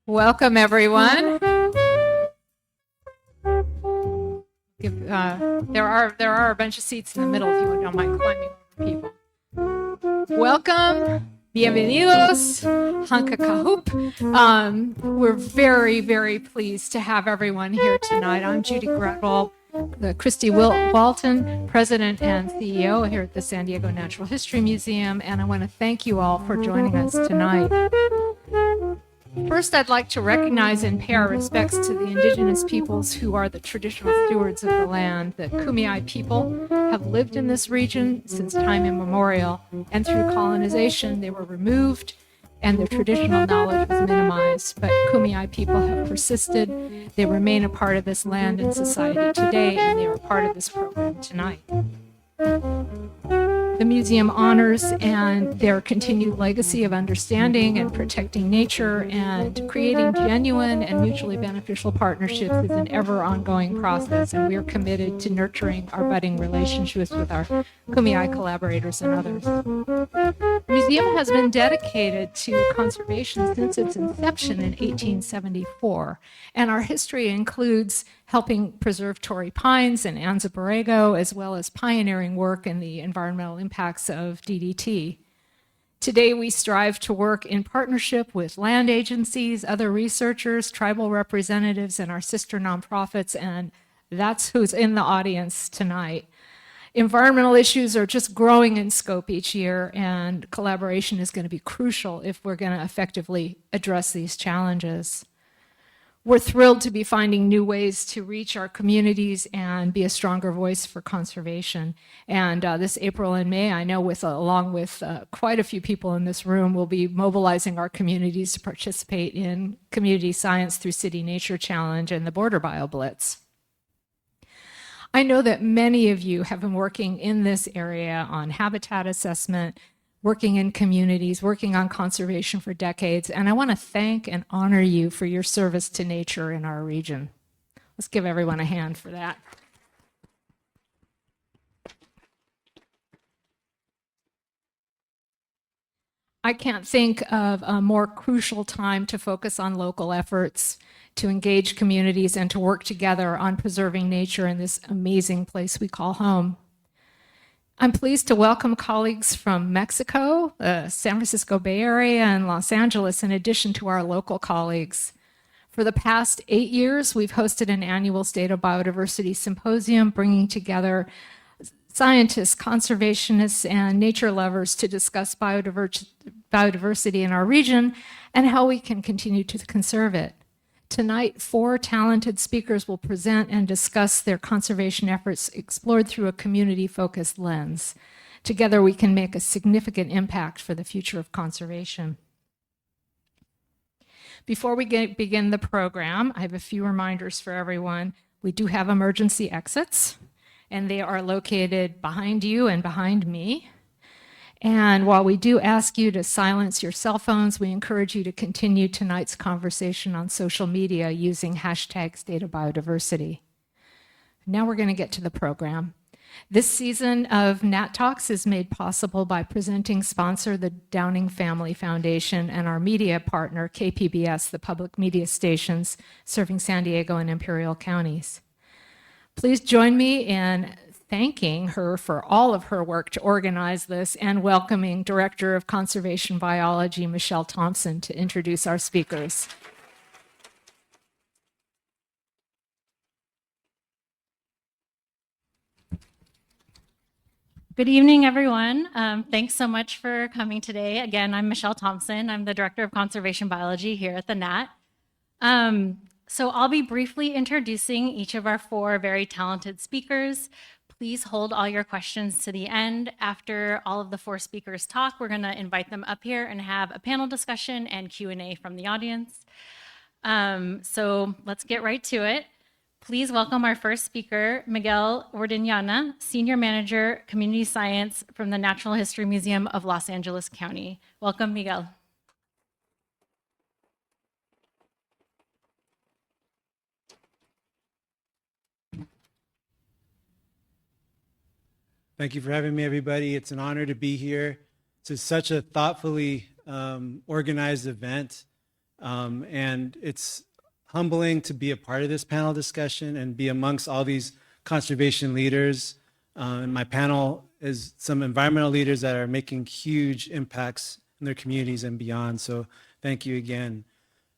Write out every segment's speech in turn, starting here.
Welcome, everyone. There are a bunch of seats in the middle if you don't mind climbing over people. Welcome, bienvenidos, Hanka Kahup. We're very, very pleased to have everyone here tonight. I'm Judy Gradwohl, Christy Walton, President and CEO here at the San Diego Natural History Museum, and I want to thank you all for joining us tonight. First, I'd like to recognize and pay our respects to the indigenous peoples who are the traditional stewards of the land. The Kumeyaay people have lived in this region since time immemorial, and through colonization, they were removed and their traditional knowledge was minimized. But Kumeyaay people have persisted. They remain a part of this land and society today, and they are part of this program tonight. The museum honors and their continued legacy of understanding and protecting nature, and creating genuine and mutually beneficial partnerships is an ever ongoing process, and we are committed to nurturing our budding relationships with our Kumeyaay collaborators and others. The museum has been dedicated to conservation since its inception in 1874, and our history includes helping preserve Torrey pines and Anza borrego, as well as pioneering work in the environmental impacts of DDT. Today, we strive to work in partnership with land agencies, other researchers, tribal representatives, and our sister nonprofits, and that's who's in the audience tonight. Environmental issues are just growing in scope each year, and collaboration is going to be crucial if we're going to effectively address these challenges. We're thrilled to be finding new ways to reach our communities and be a stronger voice for conservation. And this April and May, I know along with quite a few people in this room, we'll be mobilizing our communities to participate in community science through City Nature Challenge and the Border Bio Blitz. I know that many of you have been working in this area on habitat assessment, working in communities, working on conservation for decades, and I want to thank and honor you for your service to nature in our region. Let's give everyone a hand for that. I can't think of a more crucial time to focus on local efforts, to engage communities, and to work together on preserving nature in this amazing place we call home. I'm pleased to welcome colleagues from Mexico, the San Francisco Bay Area, and Los Angeles, in addition to our local colleagues. For the past 8 years, we've hosted an annual State of Biodiversity Symposium, bringing together scientists, conservationists, and nature lovers to discuss biodiversity in our region and how we can continue to conserve it. Tonight, 4 talented speakers will present and discuss their conservation efforts explored through a community-focused lens. Together, we can make a significant impact for the future of conservation. Before we begin the program, I have a few reminders for everyone. We do have emergency exits, and they are located behind you and behind me. And while we do ask you to silence your cell phones, we encourage you to continue tonight's conversation on social media using #StateOfBiodiversity. Now we're going to get to the program. This season of Nat Talks is made possible by presenting sponsor, the Downing Family Foundation, and our media partner, KPBS, the public media stations serving San Diego and Imperial counties. Please join me in thanking her for all of her work to organize this and welcoming Director of Conservation Biology, Michelle Thompson, to introduce our speakers. Good evening, everyone. Thanks so much for coming today. Again, I'm Michelle Thompson. I'm the Director of Conservation Biology here at the NAT. So I'll be briefly introducing each of our 4 very talented speakers. Please hold all your questions to the end. After all of the 4 speakers talk, we're going to invite them up here and have a panel discussion and Q&A from the audience. So let's get right to it. Please welcome our first speaker, Miguel Ordeñana, Senior Manager, Community Science from the Natural History Museum of Los Angeles County. Welcome, Miguel. Thank you for having me, everybody. It's an honor to be here. It's such a thoughtfully organized event, and it's humbling to be a part of this panel discussion and be amongst all these conservation leaders. And my panel is some environmental leaders that are making huge impacts in their communities and beyond. So thank you again.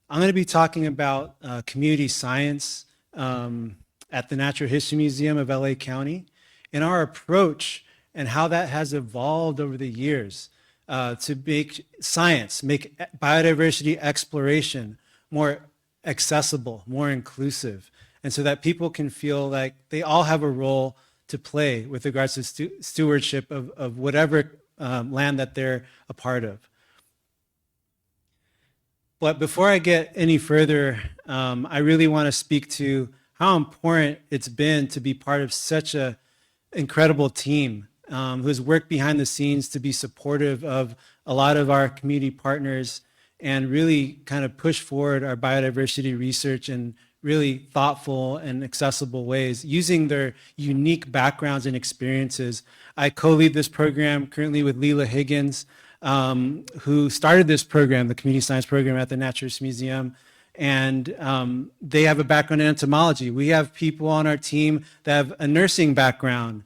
I'm going to be talking about community science at the Natural History Museum of LA County, and our approach and how that has evolved over the years to make science, make biodiversity exploration more accessible, more inclusive, and so that people can feel like they all have a role to play with regards to stewardship of whatever land that they're a part of. But before I get any further, I really want to speak to how important it's been to be part of such an incredible team who has worked behind the scenes to be supportive of a lot of our community partners and really kind of push forward our biodiversity research in really thoughtful and accessible ways using their unique backgrounds and experiences. I co-lead this program currently with Leela Higgins, who started this program, the community science program at the Natural History Museum. And they have a background in entomology. We have people on our team that have a nursing background,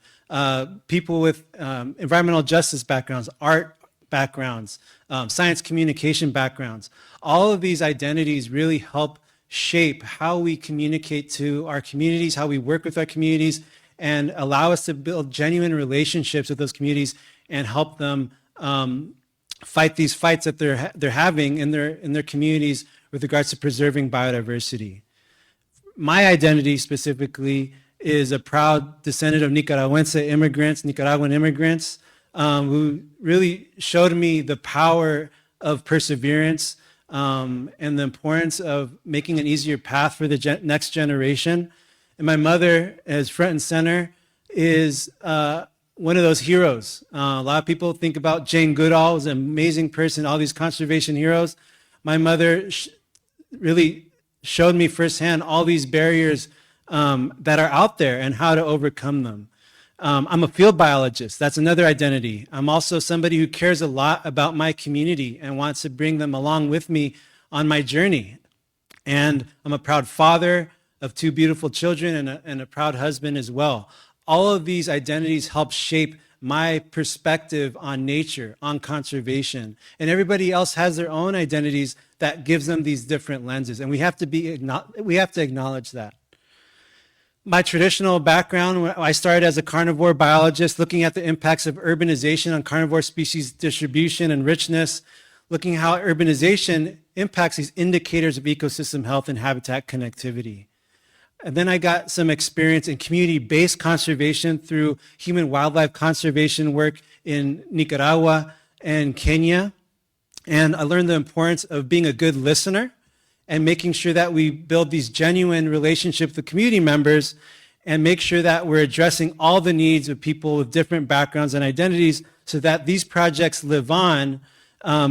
people with environmental justice backgrounds, art backgrounds, science communication backgrounds. All of these identities really help shape how we communicate to our communities, how we work with our communities, and allow us to build genuine relationships with those communities and help them fight these fights that they're having in their communities with regards to preserving biodiversity. My identity specifically is a proud descendant of Nicaraguan immigrants, who really showed me the power of perseverance and the importance of making an easier path for the next generation. And my mother, as front and center, is one of those heroes. A lot of people think about Jane Goodall as an amazing person, all these conservation heroes. My mother really showed me firsthand all these barriers that are out there and how to overcome them. I'm a field biologist. That's another identity. I'm also somebody who cares a lot about my community and wants to bring them along with me on my journey. And I'm a proud father of 2 beautiful children and a proud husband as well. All of these identities help shape my perspective on nature, on conservation. And everybody else has their own identities that gives them these different lenses. And we have to acknowledge that. My traditional background, I started as a carnivore biologist, looking at the impacts of urbanization on carnivore species distribution and richness, looking at how urbanization impacts these indicators of ecosystem health and habitat connectivity. And then I got some experience in community-based conservation through human wildlife conservation work in Nicaragua and Kenya. And I learned the importance of being a good listener and making sure that we build these genuine relationships with community members and make sure that we're addressing all the needs of people with different backgrounds and identities so that these projects live on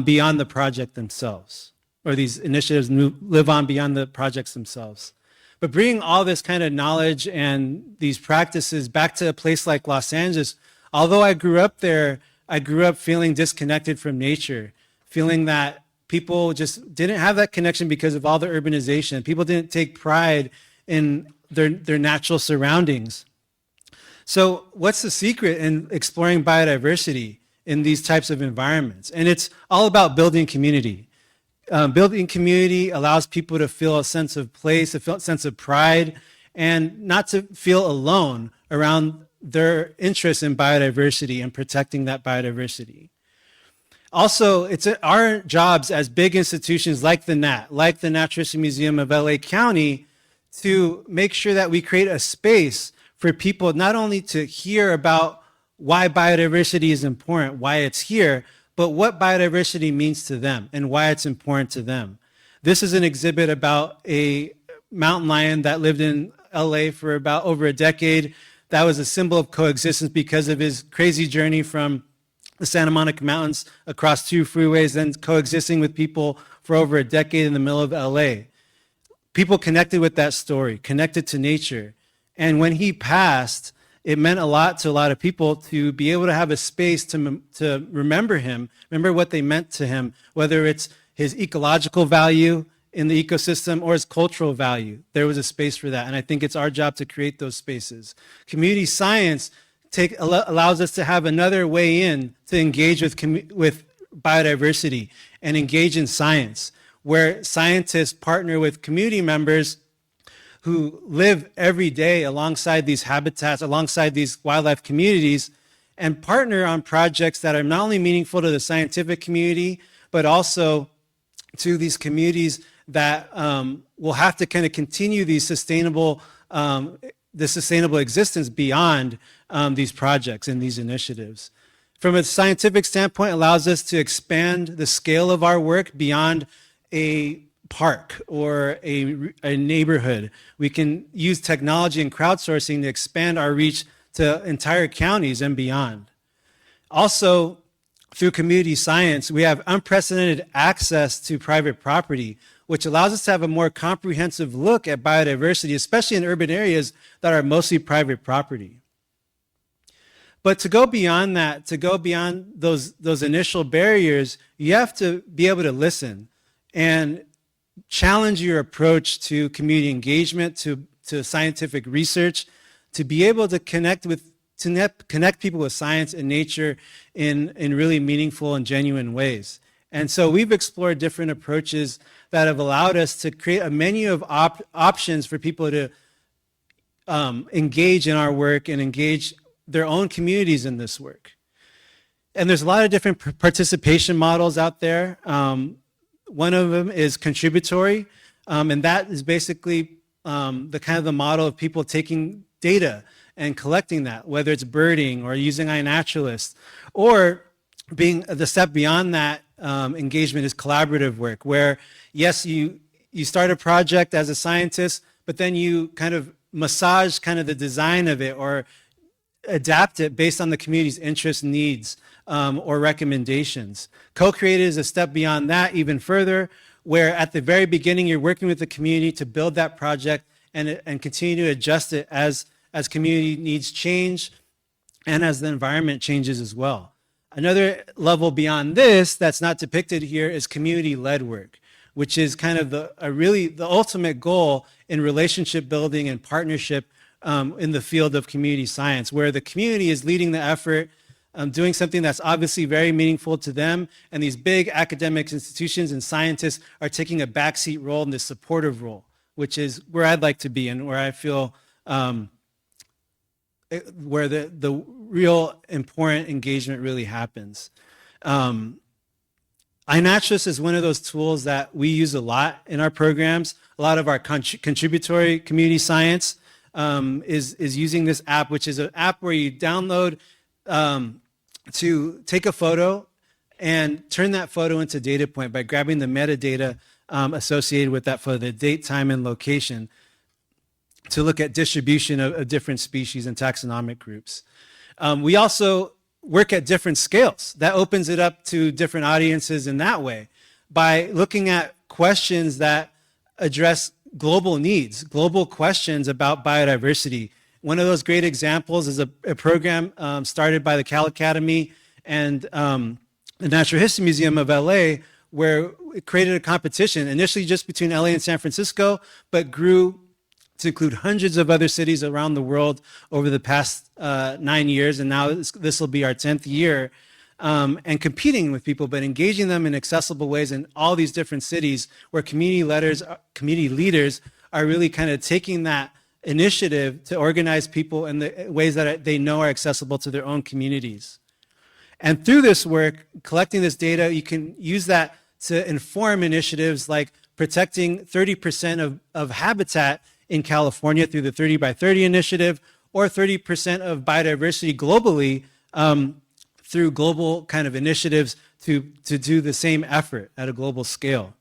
beyond the project themselves, or these initiatives live on beyond the projects themselves. But bringing all this kind of knowledge and these practices back to a place like Los Angeles, although I grew up there, I grew up feeling disconnected from nature, feeling that people just didn't have that connection because of all the urbanization. People didn't take pride in their natural surroundings. So what's the secret in exploring biodiversity in these types of environments? And it's all about building community. Building community allows people to feel a sense of place, a sense of pride, and not to feel alone around their interest in biodiversity and protecting that biodiversity. Also, it's our jobs as big institutions like the NAT, like the Natural History Museum of LA County, to make sure that we create a space for people not only to hear about why biodiversity is important, why it's here, but what biodiversity means to them and why it's important to them. This is an exhibit about a mountain lion that lived in LA for about over a decade. That was a symbol of coexistence because of his crazy journey from the Santa Monica Mountains across 2 freeways, then coexisting with people for over a decade in the middle of LA. People connected with that story, connected to nature. And when he passed, it meant a lot to a lot of people to be able to have a space to remember him, remember what they meant to him, whether it's his ecological value in the ecosystem or his cultural value. There was a space for that. And I think it's our job to create those spaces. Community science allows us to have another way in to engage with biodiversity and engage in science, where scientists partner with community members who live every day alongside these habitats, alongside these wildlife communities, and partner on projects that are not only meaningful to the scientific community, but also to these communities that will have to kind of continue these sustainable existence beyond these projects and these initiatives. From a scientific standpoint, it allows us to expand the scale of our work beyond a park or a neighborhood. We can use technology and crowdsourcing to expand our reach to entire counties and beyond. Also, through community science, we have unprecedented access to private property, which allows us to have a more comprehensive look at biodiversity, especially in urban areas that are mostly private property. But to go beyond that, to go beyond those initial barriers, you have to be able to listen and challenge your approach to community engagement, to scientific research, to be able to connect people with science and nature in really meaningful and genuine ways. And so we've explored different approaches that have allowed us to create a menu of options for people to engage in our work and engage their own communities in this work. And there's a lot of different participation models out there. One of them is contributory, and that is basically the model of people taking data and collecting that, whether it's birding or using iNaturalist, or being the step beyond that engagement is collaborative work, where yes, you start a project as a scientist, but then you kind of massage the design of it or adapt it based on the community's interests, needs, or recommendations. Co-created is a step beyond that even further, where at the very beginning you're working with the community to build that project and continue to adjust it as community needs change and as the environment changes as well. Another level beyond this that's not depicted here is community-led work, which is kind of the ultimate goal in relationship building and partnership in the field of community science, where the community is leading the effort, doing something that's obviously very meaningful to them, and these big academic institutions and scientists are taking a backseat role in this supportive role, which is where I'd like to be and where I feel where the real important engagement really happens. iNaturalist is one of those tools that we use a lot in our programs. A lot of our contributory community science is using this app, which is an app where you download to take a photo and turn that photo into data point by grabbing the metadata associated with that photo, the date, time, and location, to look at distribution of different species and taxonomic groups. We also work at different scales. That opens it up to different audiences in that way by looking at questions that address global needs, global questions about biodiversity. One of those great examples is a program started by the Cal Academy and the Natural History Museum of LA, where it created a competition, initially just between LA and San Francisco, but grew to include hundreds of other cities around the world over the past 9 years, and now this will be our 10th year, and competing with people, but engaging them in accessible ways in all these different cities where community leaders are really kind of taking that initiative to organize people in the ways that they know are accessible to their own communities. And through this work, collecting this data, you can use that to inform initiatives like protecting 30% of habitat in California through the 30 by 30 initiative, or 30% of biodiversity globally through global kind of initiatives to do the same effort at a global scale.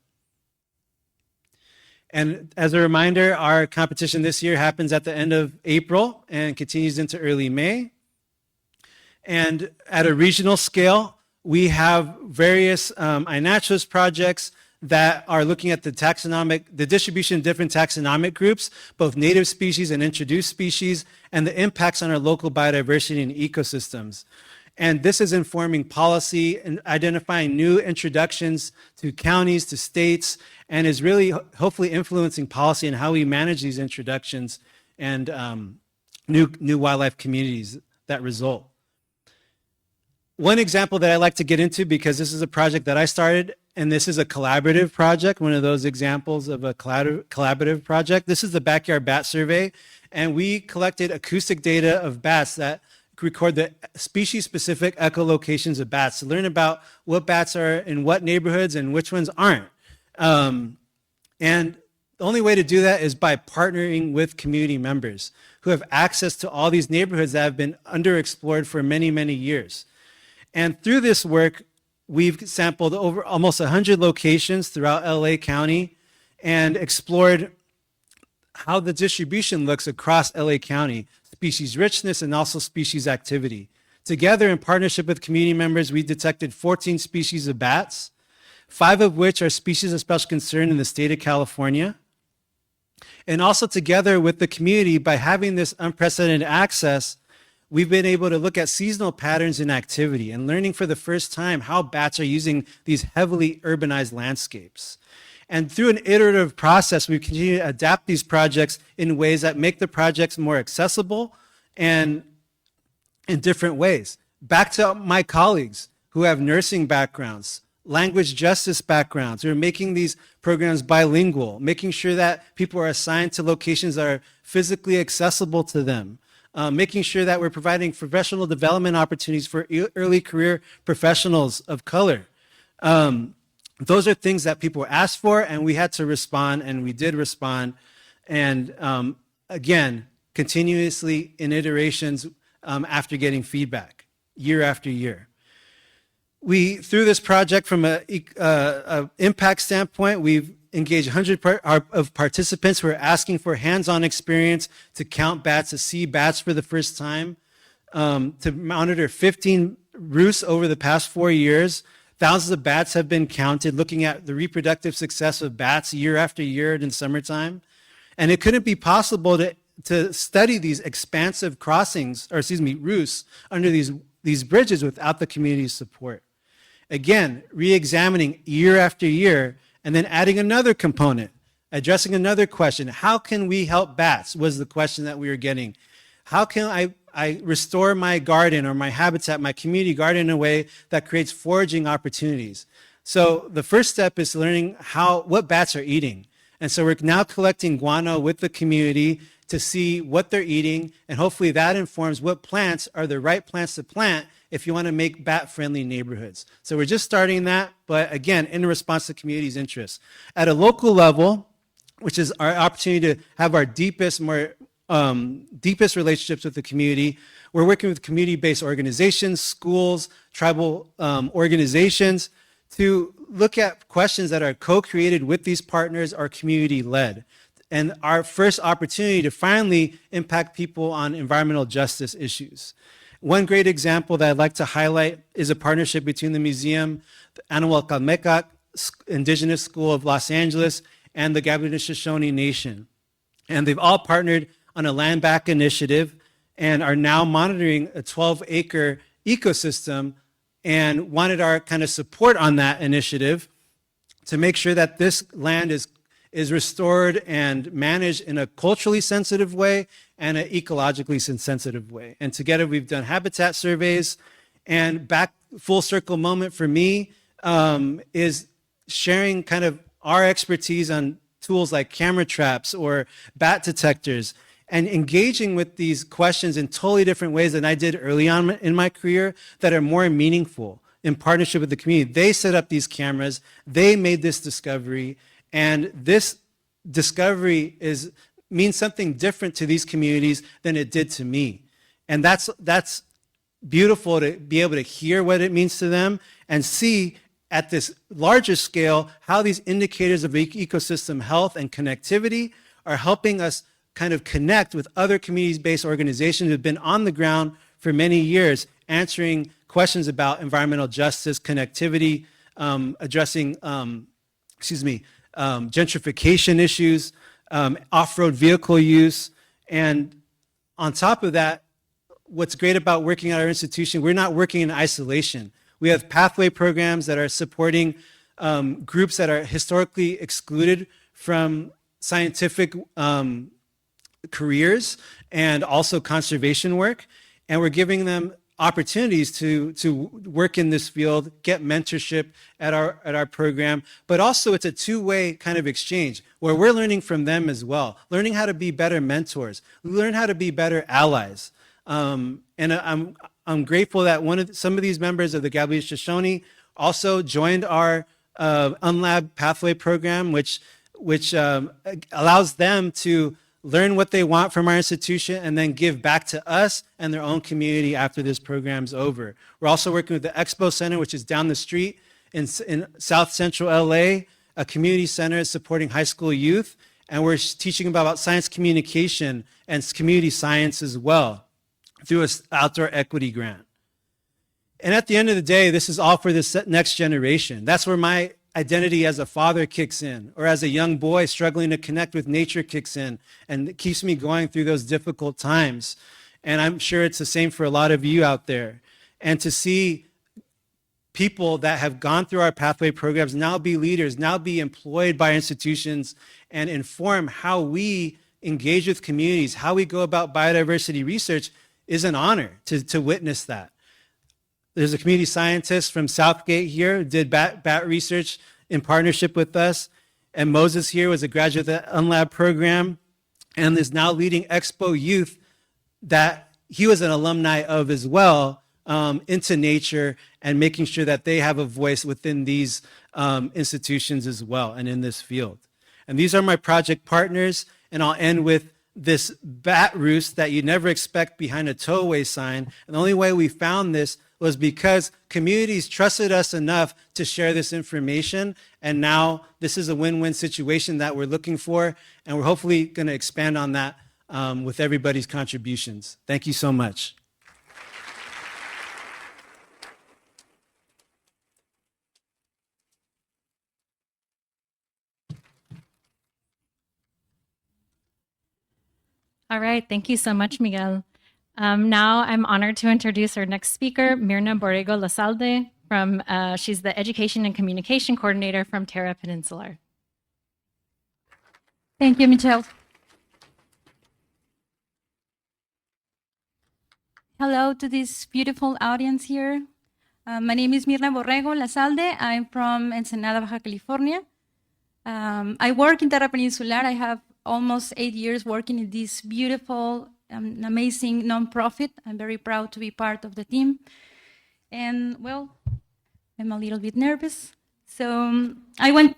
And as a reminder, our competition this year happens at the end of April and continues into early May. And at a regional scale, we have various iNaturalist projects that are looking at the distribution of different taxonomic groups, both native species and introduced species, and the impacts on our local biodiversity and ecosystems. And this is informing policy and identifying new introductions to counties, to states, and is really hopefully influencing policy and how we manage these introductions and new wildlife communities that result. One example that I like to get into, because this is a project that I started, and this is a collaborative project, one of those examples of a collaborative project. This is the Backyard Bat Survey, and we collected acoustic data of bats that record the species-specific echolocations of bats to learn about what bats are in what neighborhoods and which ones aren't. And the only way to do that is by partnering with community members who have access to all these neighborhoods that have been underexplored for many, many years. And through this work, we've sampled over almost 100 locations throughout LA County and explored how the distribution looks across LA County, species richness and also species activity. Together, in partnership with community members, we detected 14 species of bats, 5 of which are species of special concern in the state of California. And also together with the community, by having this unprecedented access, we've been able to look at seasonal patterns in activity and learning for the first time how bats are using these heavily urbanized landscapes. And through an iterative process, we continue to adapt these projects in ways that make the projects more accessible and in different ways. Back to my colleagues who have nursing backgrounds, language justice backgrounds, who are making these programs bilingual, making sure that people are assigned to locations that are physically accessible to them, making sure that we're providing professional development opportunities for early career professionals of color. Those are things that people asked for, and we had to respond, and we did respond. And again, continuously in iterations after getting feedback, year after year. Through this project, from an impact standpoint, we've engaged 100 of participants who are asking for hands-on experience to count bats, to see bats for the first time, to monitor 15 roosts over the past 4 years. Thousands of bats have been counted, looking at the reproductive success of bats year after year in summertime. And it couldn't be possible to study these expansive roosts under these bridges without the community's support. Again, re-examining year after year, and then adding another component, addressing another question. How can we help bats was the question that we were getting. How can I restore my garden or my habitat, my community garden in a way that creates foraging opportunities? So the first step is learning what bats are eating. And so we're now collecting guano with the community to see what they're eating, and hopefully that informs what plants are the right plants to plant if you want to make bat-friendly neighborhoods. So we're just starting that, but again, in response to community's interests. At a local level, which is our opportunity to have our deepest relationships with the community, we're working with community-based organizations, schools, tribal organizations to look at questions that are co-created with these partners or community-led. And our first opportunity to finally impact people on environmental justice issues. One great example that I'd like to highlight is a partnership between the museum, the Anahuacalmecac Indigenous School of Los Angeles, and the Gabriela Nation. And they've all partnered on a land back initiative and are now monitoring a 12-acre ecosystem and wanted our kind of support on that initiative to make sure that this land is restored and managed in a culturally sensitive way and an ecologically sensitive way. And together we've done habitat surveys, and back full circle moment for me is sharing kind of our expertise on tools like camera traps or bat detectors, and engaging with these questions in totally different ways than I did early on in my career that are more meaningful in partnership with the community. They set up these cameras, they made this discovery, and this discovery means something different to these communities than it did to me. And that's beautiful to be able to hear what it means to them and see at this larger scale how these indicators of ecosystem health and connectivity are helping us kind of connect with other community-based organizations who have been on the ground for many years, answering questions about environmental justice, connectivity, addressing gentrification issues, off-road vehicle use. And on top of that, what's great about working at our institution, we're not working in isolation. We have pathway programs that are supporting groups that are historically excluded from scientific careers and also conservation work. And we're giving them opportunities to work in this field, get mentorship at our program, but also it's a two-way kind of exchange where we're learning from them as well, learning how to be better mentors, learn how to be better allies. And I'm grateful that some of these members of the Gabriel Shoshone also joined our Unlab Pathway program, which allows them to learn what they want from our institution and then give back to us and their own community after this program's over. We're also working with the Expo Center, which is down the street in South Central LA, a community center supporting high school youth, and we're teaching about science communication and community science as well through an outdoor equity grant. And at the end of the day, this is all for this next generation. That's where my identity as a father kicks in, or as a young boy struggling to connect with nature kicks in, and it keeps me going through those difficult times. And I'm sure it's the same for a lot of you out there. And to see people that have gone through our pathway programs now be leaders, now be employed by institutions, and inform how we engage with communities, how we go about biodiversity research is an honor to witness that. There's a community scientist from Southgate here who did bat research in partnership with us. And Moses here was a graduate of the Unlab program and is now leading Expo Youth that he was an alumni of as well, into nature and making sure that they have a voice within these institutions as well and in this field. And these are my project partners. And I'll end with this bat roost that you never expect behind a towaway sign. And the only way we found this was because communities trusted us enough to share this information. And now this is a win-win situation that we're looking for. And we're hopefully going to expand on that with everybody's contributions. Thank you so much. All right, thank you so much, Miguel. Now I'm honored to introduce our next speaker, Mirna Borrego Lazalde. She's the Education and Communication Coordinator from Terra Peninsular. Thank you, Michelle. Hello to this beautiful audience here. My name is Mirna Borrego Lazalde. I'm from Ensenada, Baja California. I work in Terra Peninsular. I have almost 8 years working in this beautiful, amazing nonprofit. I'm very proud to be part of the team. And well, I'm a little bit nervous. So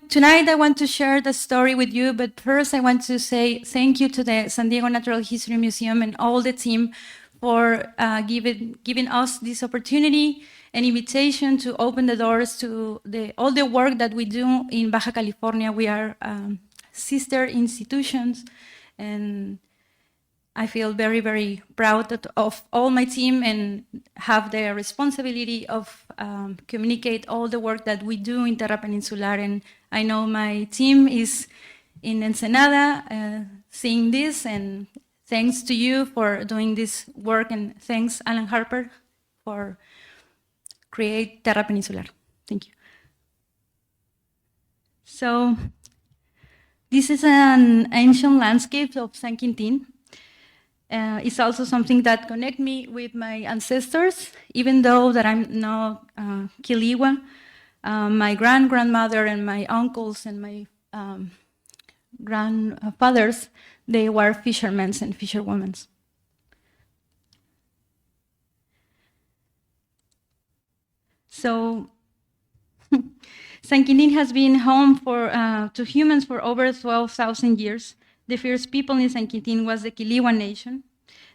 tonight I want to share the story with you, but first I want to say thank you to the San Diego Natural History Museum and all the team for giving us this opportunity and invitation to open the doors to all the work that we do in Baja California. We are sister institutions, and I feel very, very proud of all my team and have the responsibility of communicate all the work that we do in Terra Peninsular. And I know my team is in Ensenada seeing this, and thanks to you for doing this work, and thanks Alan Harper for create Terra Peninsular. Thank you. So this is an ancient landscape of San Quintin. It's also something that connects me with my ancestors, even though that I'm not Kiliwa. My grandmother and my uncles and my grandfathers, they were fishermen and fisherwomen. So San Quintin has been home to humans for over 12,000 years. The first people in San Quintin was the Kiliwa Nation.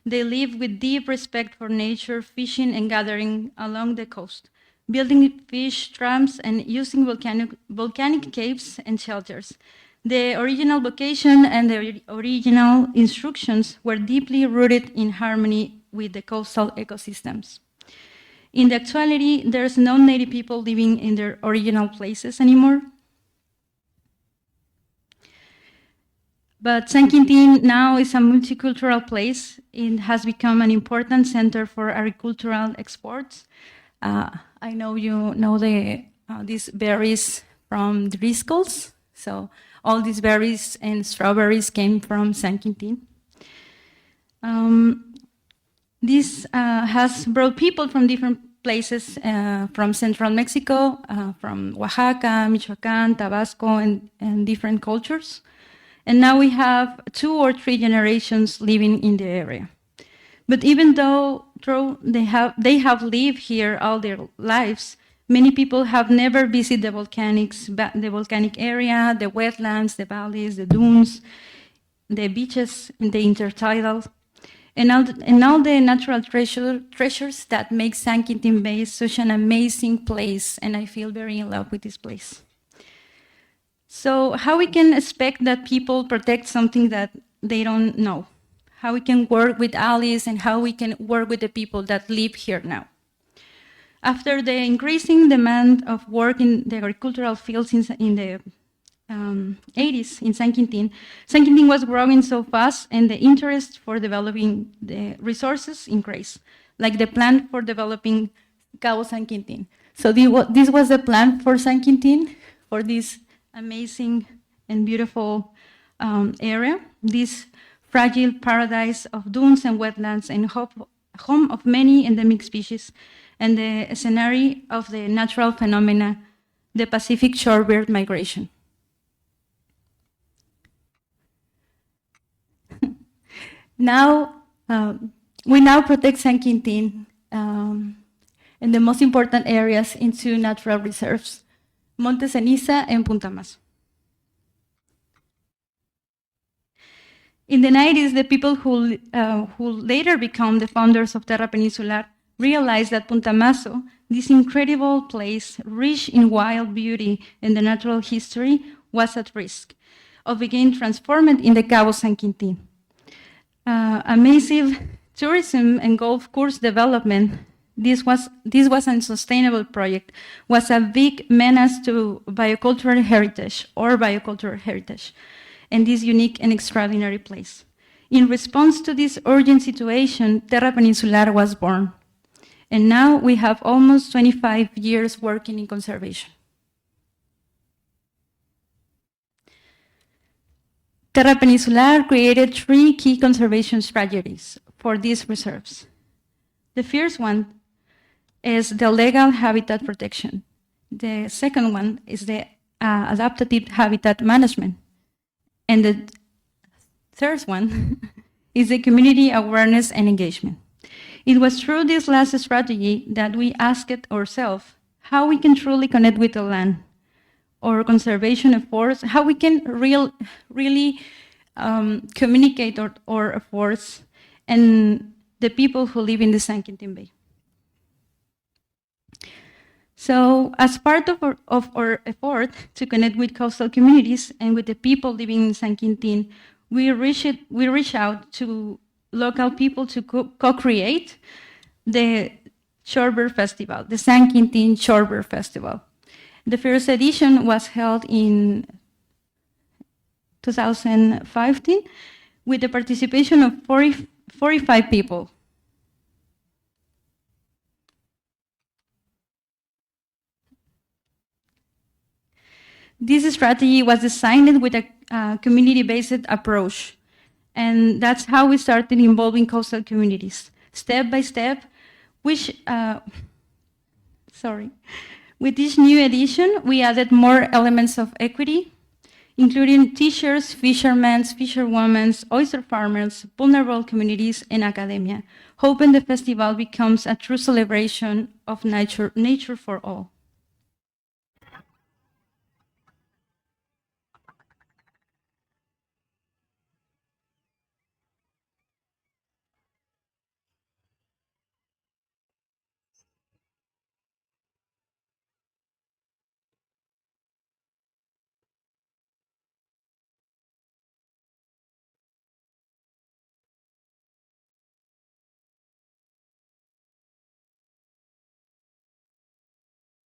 They lived with deep respect for nature, fishing and gathering along the coast, building fish traps and using volcanic caves and shelters. The original vocation and the original instructions were deeply rooted in harmony with the coastal ecosystems. In the actuality, there's no native people living in their original places anymore. But San Quintin now is a multicultural place. It has become an important center for agricultural exports. I know you know these berries from the Driscolls. So all these berries and strawberries came from San Quintin. This has brought people from different places from central Mexico, from Oaxaca, Michoacan, Tabasco, and different cultures. And now we have 2 or 3 generations living in the area. But even though they have lived here all their lives, many people have never visited the volcanic area, the wetlands, the valleys, the dunes, the beaches, and the intertidal, and all the natural treasures that make San Quintin Bay such an amazing place, and I feel very in love with this place. So how we can expect that people protect something that they don't know? How we can work with allies and how we can work with the people that live here now? After the increasing demand of work in the agricultural fields in the 80s in San Quintin was growing so fast, and the interest for developing the resources increased, like the plan for developing Cabo San Quintin. So this was the plan for San Quintin, for this amazing and beautiful area, this fragile paradise of dunes and wetlands and home of many endemic species, and the scenario of the natural phenomena, the Pacific shorebird migration. Now, we now protect San Quintin and the most important areas into natural reserves, Monte Ceniza and Punta Mazo. In the 90s, the people who later become the founders of Terra Peninsular realized that Punta Mazo, this incredible place rich in wild beauty and the natural history, was at risk of being transformed in the Cabo San Quintin. A massive tourism and golf course development, this was an unsustainable project, was a big menace to biocultural heritage, and this unique and extraordinary place. In response to this urgent situation, Terra Peninsular was born. And now we have almost 25 years working in conservation. Terra Peninsular created 3 key conservation strategies for these reserves. The first one is the legal habitat protection. The second one is the adaptive habitat management. And the third one is the community awareness and engagement. It was through this last strategy that we asked ourselves how we can truly connect with the land, or conservation efforts, how we can really communicate our efforts and the people who live in the San Quintin Bay. So as part of our effort to connect with coastal communities and with the people living in San Quintin, we reach out to local people to co-create the Shorebird Festival, the San Quintin Shorebird Festival. The first edition was held in 2015 with the participation of 45 people. This strategy was designed with a community-based approach, and that's how we started involving coastal communities, step by step, with this new edition, we added more elements of equity, including teachers, fishermen, fisherwomen, oyster farmers, vulnerable communities, and academia, hoping the festival becomes a true celebration of nature for all.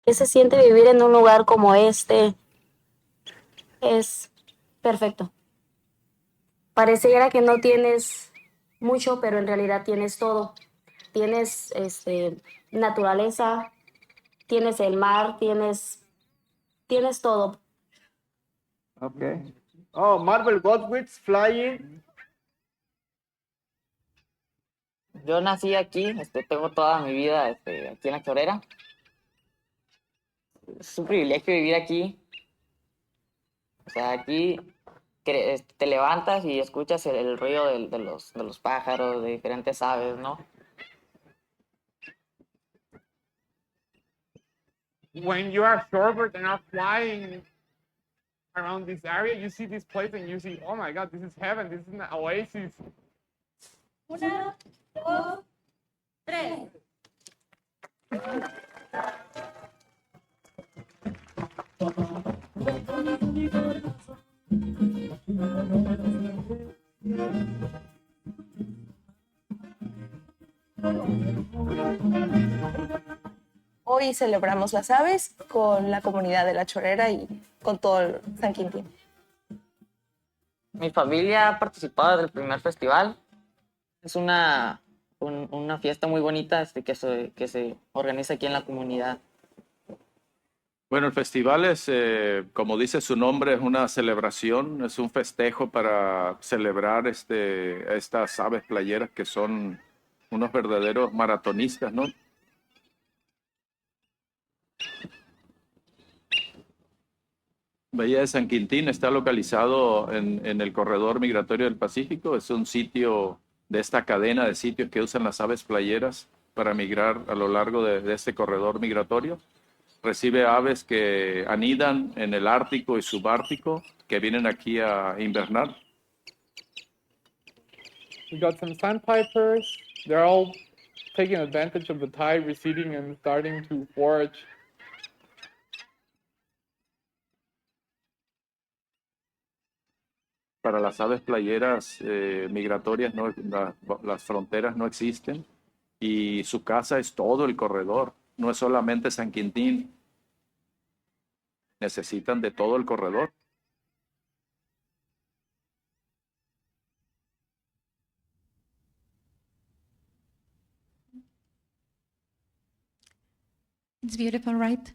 ¿Qué se siente vivir en un lugar como este? Es perfecto. pareciera que no tienes mucho, pero en realidad tienes todo. Tienes naturaleza, tienes el mar, tienes todo. Okay. Oh, Marvel Godwits flying. Yo nací aquí, tengo toda mi vida aquí en la Chorrera. Es un privilegio vivir aquí. O sea, aquí te levantas y escuchas el ruido de los pájaros, de diferentes aves, ¿no? When you are shorebird and are flying around this area, you see this place and you see, oh my God, this is heaven, this is an oasis. Una, dos, tres. Hoy celebramos las aves con la comunidad de La Chorrera y con todo el San Quintín. Mi familia ha participado del primer festival. Es una fiesta muy bonita que se organiza aquí en la comunidad. Bueno, el festival es, como dice su nombre, es una celebración, es un festejo para celebrar estas aves playeras que son unos verdaderos maratonistas, ¿no? Bahía de San Quintín está localizado en el corredor migratorio del Pacífico. Es un sitio de esta cadena de sitios que usan las aves playeras para migrar a lo largo de este corredor migratorio. Recibe aves que anidan en el Ártico y Subártico, que vienen aquí a invernar. We got some sandpipers. They're all taking advantage of the tide receding and starting to forage. Para las aves playeras migratorias, las fronteras no existen y su casa es todo el corredor, no es solamente San Quintín. Necesitan de todo el corredor. It's beautiful, right?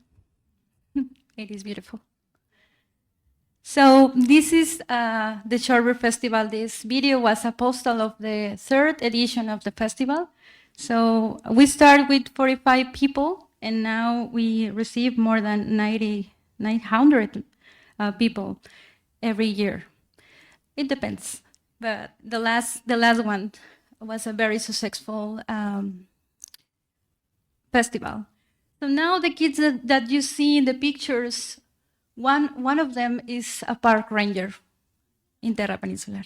It is beautiful. So this is the Shorebird Festival. This video was a postal of the 3rd edition of the festival. So we start with 45 people, and now we receive more than 900 people every year. It depends, but the last one was a very successful festival. So now the kids that you see in the pictures, one of them is a park ranger in Terra Peninsular.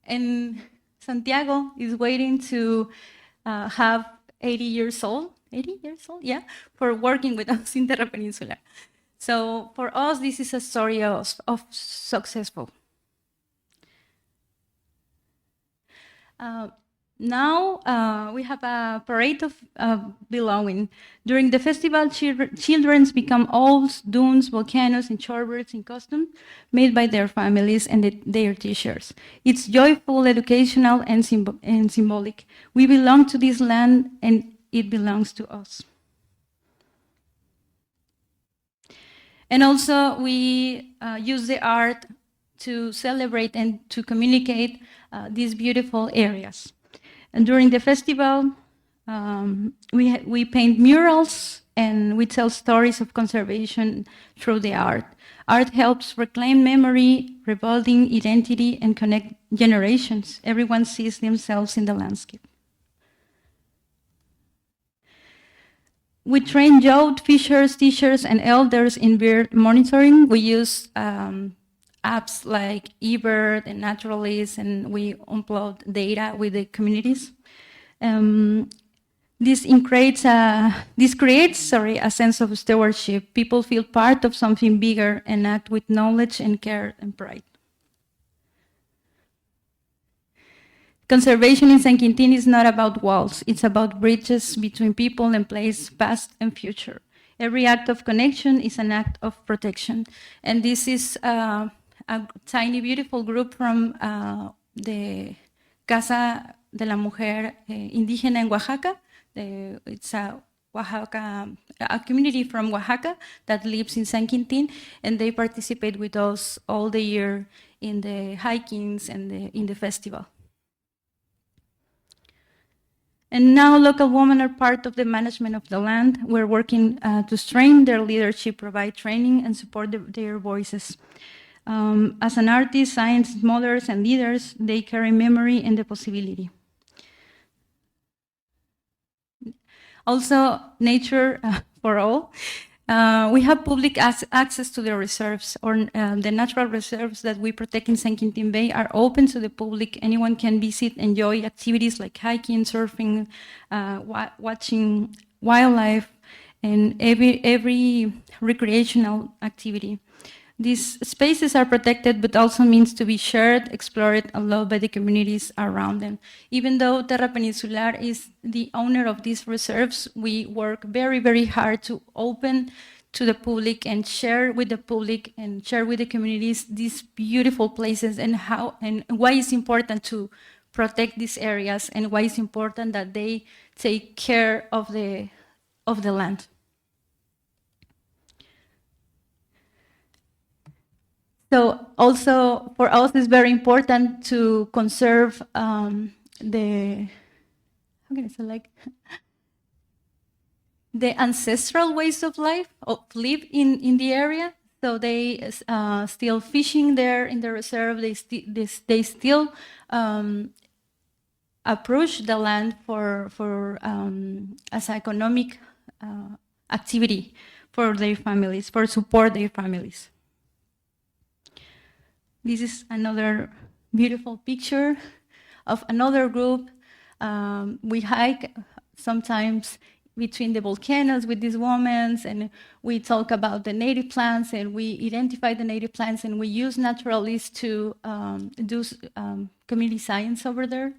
And Santiago is waiting to have 80 years old, yeah, for working with us in Terra Peninsular. So for us, this is a story of successful. Now we have a parade of belonging. During the festival, children become owls, dunes, volcanoes, and shorebirds in costume made by their families and their teachers. It's joyful, educational, and symbolic. We belong to this land, and it belongs to us. And also, we use the art to celebrate and to communicate these beautiful areas. And during the festival, we paint murals and we tell stories of conservation through the art. Art helps reclaim memory, rebuilding identity, and connect generations. Everyone sees themselves in the landscape. We train youth fishers, teachers, and elders in bird monitoring. We use apps like eBird and Naturalist, and we upload data with the communities. This creates a sense of stewardship. People feel part of something bigger and act with knowledge and care and pride. Conservation in San Quintín is not about walls. It's about bridges between people and place, past and future. Every act of connection is an act of protection. And this is a tiny, beautiful group from the Casa de la Mujer Indígena in Oaxaca. It's a community from Oaxaca that lives in San Quintin, and they participate with us all the year in the hikings and in the festival. And now local women are part of the management of the land. We're working to strengthen their leadership, provide training, and support their voices. As an artist, science, mothers, and leaders, they carry memory and the possibility. Also, nature for all. We have public access to the reserves, or the natural reserves that we protect in San Quintin Bay are open to the public. Anyone can visit, enjoy activities like hiking, surfing, watching wildlife, and every recreational activity. These spaces are protected, but also means to be shared, explored, and loved by the communities around them. Even though Terra Peninsular is the owner of these reserves, we work very, very hard to open to the public and share with the public and share with the communities these beautiful places and how and why it's important to protect these areas and why it's important that they take care of the land. So also for us, it's very important to conserve the ancestral ways of life, live in the area. So they still fishing there in the reserve. They still approach the land for as economic activity for their families, for support their families. This is another beautiful picture of another group. We hike sometimes between the volcanoes with these women, and we talk about the native plants, and we identify the native plants, and we use naturalists to do community science over there.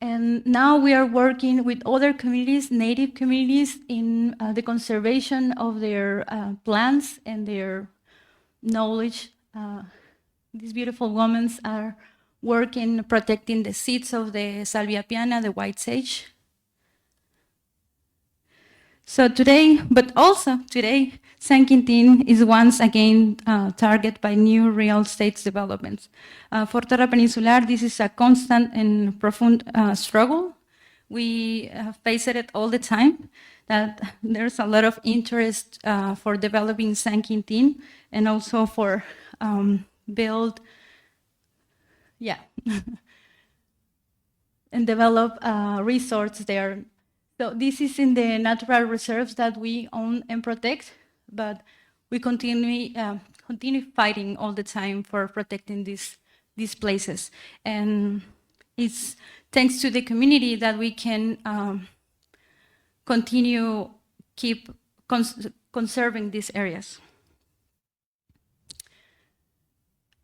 And now we are working with other communities, native communities, in the conservation of their plants and their knowledge. These beautiful women are working protecting the seeds of the Salvia piana, the white sage. So today, but also today, San Quintin is once again targeted by new real estate developments. For Terra Peninsular, this is a constant and profound struggle. We face it all the time, that there's a lot of interest for developing San Quintin and also for build, and develop resorts there. So this is in the natural reserves that we own and protect, but we continue fighting all the time for protecting these places. And it's thanks to the community that we can continue keep conserving these areas.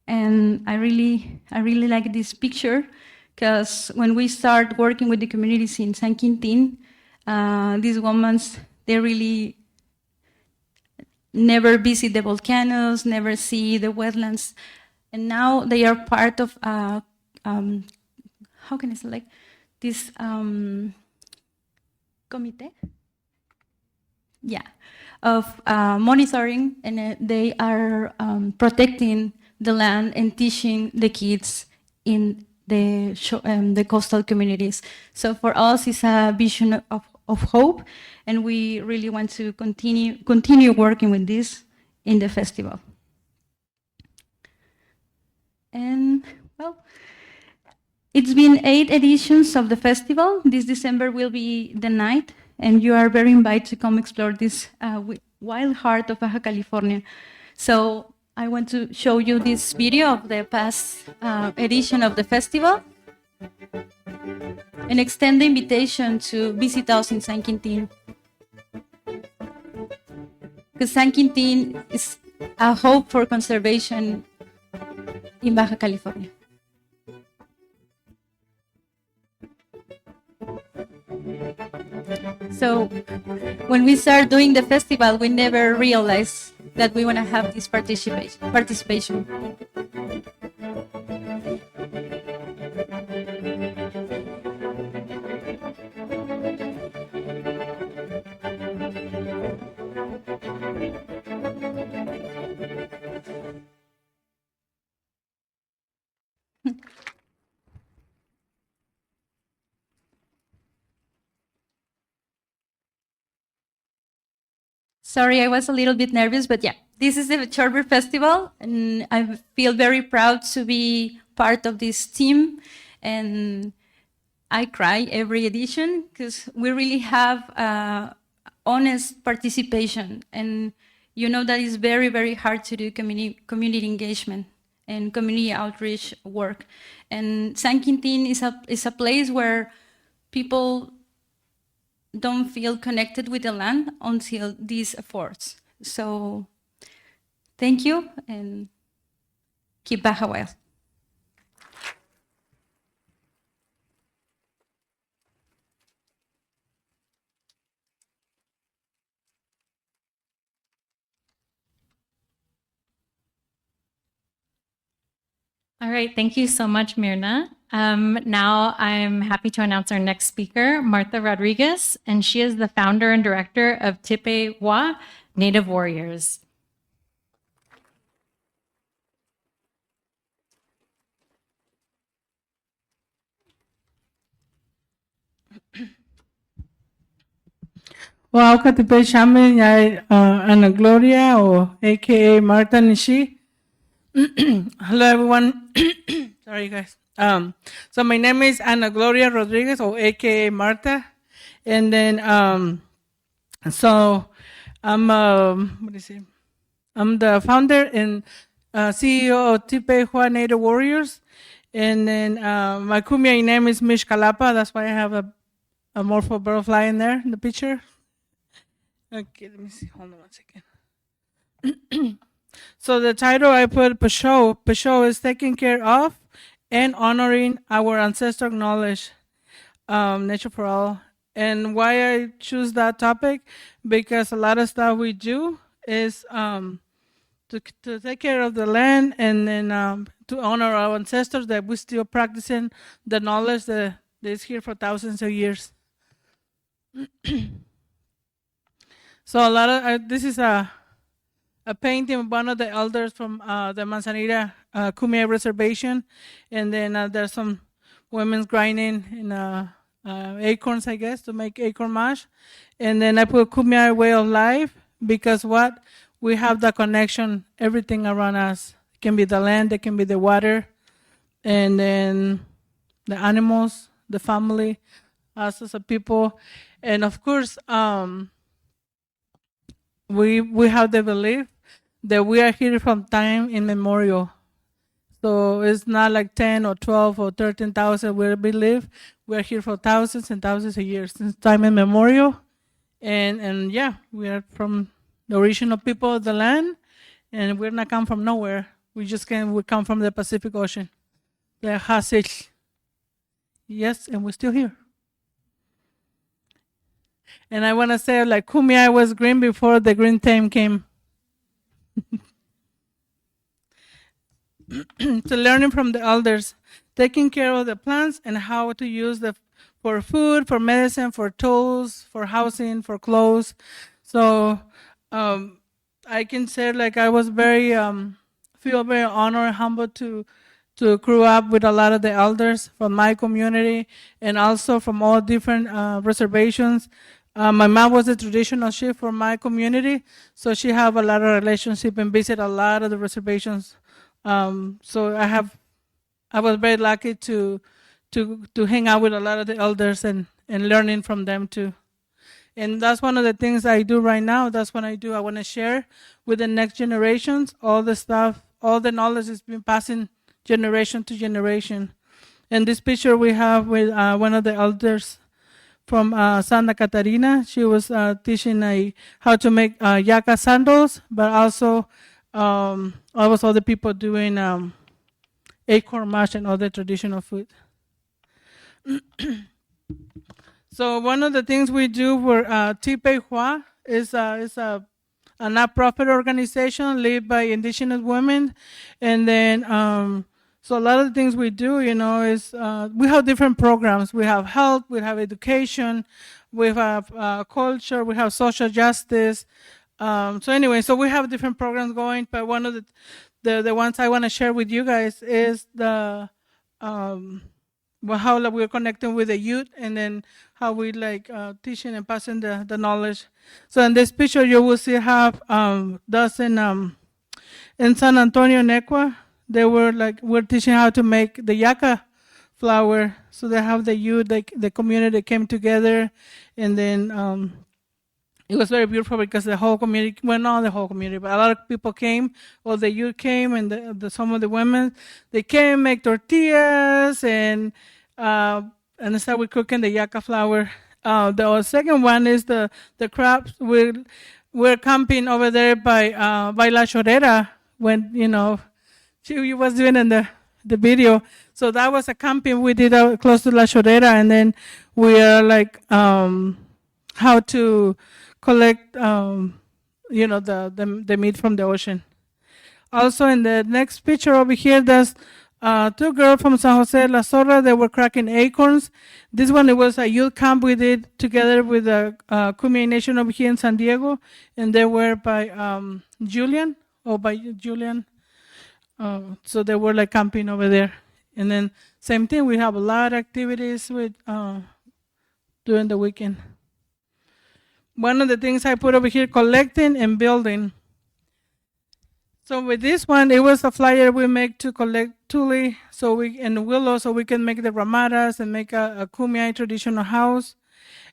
And I really like this picture, because when we start working with the communities in San Quintin, these women, they really never visit the volcanoes, never see the wetlands, and now they are part of how can I say, like this committee? Of monitoring, and they are protecting the land and teaching the kids in the coastal communities. So for us, it's a vision of hope, and we really want to continue working with this in the festival. And well, it's been 8 editions of the festival. This December will be the 9th, and you are very invited to come explore this wild heart of Baja California. So I want to show you this video of the past edition of the festival and extend the invitation to visit us in San Quintin. Because San Quintin is a hope for conservation in Baja California. So when we start doing the festival, we never realized that we want to have this participation. Sorry, I was a little bit nervous, but yeah, this is the Sherbet Festival, and I feel very proud to be part of this team. And I cry every edition because we really have honest participation, and you know that it's very, very hard to do community engagement and community outreach work. And San Quintin is a place where people don't feel connected with the land until these efforts. So thank you, and keep Baja Wild. All right, thank you so much, Mirna. Now I'm happy to announce our next speaker, Martha Rodriguez, and she is the founder and director of Tipewa Native Warriors. Well, Katipe Shaman, Ana Gloria, or AKA Martha Nishi. Hello, everyone. Sorry, guys. So my name is Ana Gloria Rodriguez, or AKA Martha. And then, so I'm, what is it? I'm the founder and CEO of Tipewa Native Warriors. And then my Kumeyaay name is Mish Kalapa. That's why I have a morpho butterfly in there in the picture. Okay, let me see. Hold on 1 second. So the title I put Pesho. Pesho is taking care of and honoring our ancestral knowledge, nature for all. And why I choose that topic? Because a lot of stuff we do is to take care of the land, and then to honor our ancestors, that we're still practicing the knowledge that is here for thousands of years. So a lot of this is a painting of one of the elders from the Manzanita Kumeyaay Reservation, and then there's some women grinding in acorns, I guess, to make acorn mash. And then I put Kumeyaay way of life, because what we have the connection, everything around us. It can be the land, it can be the water, and then the animals, the family, us as a people, and of course. We have the belief that we are here from time immemorial. So it's not like 10 or 12 or 13,000. We believe we're here for thousands and thousands of years, since time immemorial. And yeah, we are from the original people of the land, and we're not come from nowhere. We come from the Pacific Ocean, the Hasich. Yes, and we're still here. And I want to say, like, Kumeyaay was green before the green time came. So learning from the elders, taking care of the plants and how to use them for food, for medicine, for tools, for housing, for clothes. So I can say, like, I was very, feel very honored and humbled to grow up with a lot of the elders from my community, and also from all different reservations. My mom was a traditional chief for my community, so she have a lot of relationship and visit a lot of the reservations. So I was very lucky to hang out with a lot of the elders and learning from them too. And that's one of the things I do right now. That's what I do. I want to share with the next generations all the stuff, all the knowledge is being passing generation to generation. In this picture we have with one of the elders from Santa Catarina. She was teaching how to make yaka sandals, but also other people doing acorn mash and other traditional food. So one of the things we do for Tipewa is a not-profit organization led by indigenous women, and then so a lot of the things we do, is we have different programs. We have health, we have education, we have culture, we have social justice. So we have different programs going, but one of the ones I want to share with you guys is the how like, we're connecting with the youth, and then how we like teaching and passing the knowledge. So in this picture, you will see have those in San Antonio, Necua. They were like we're teaching how to make the yucca flower. So they have the youth, the community came together, and then it was very beautiful because the whole community, well, not the whole community, but a lot of people came. All the youth came, and some of the women, they came make tortillas and started with cooking the yucca flower. The second one is the crabs. We're camping over there by La Chorrera when she was doing in the video. So that was a camping we did out close to La Chorrera, and then we are like how to collect the meat from the ocean. Also in the next picture over here, there's two girls from San Jose La Zorra. They were cracking acorns. This one, it was a youth camp we did together with the Kumeyaay Nation over here in San Diego, and they were by Julian. So they were like camping over there. And then same thing, we have a lot of activities with during the weekend. One of the things I put over here, collecting and building. So with this one, it was a flyer we make to collect tule and willow, so we can make the ramadas and make a Kumeyaay traditional house.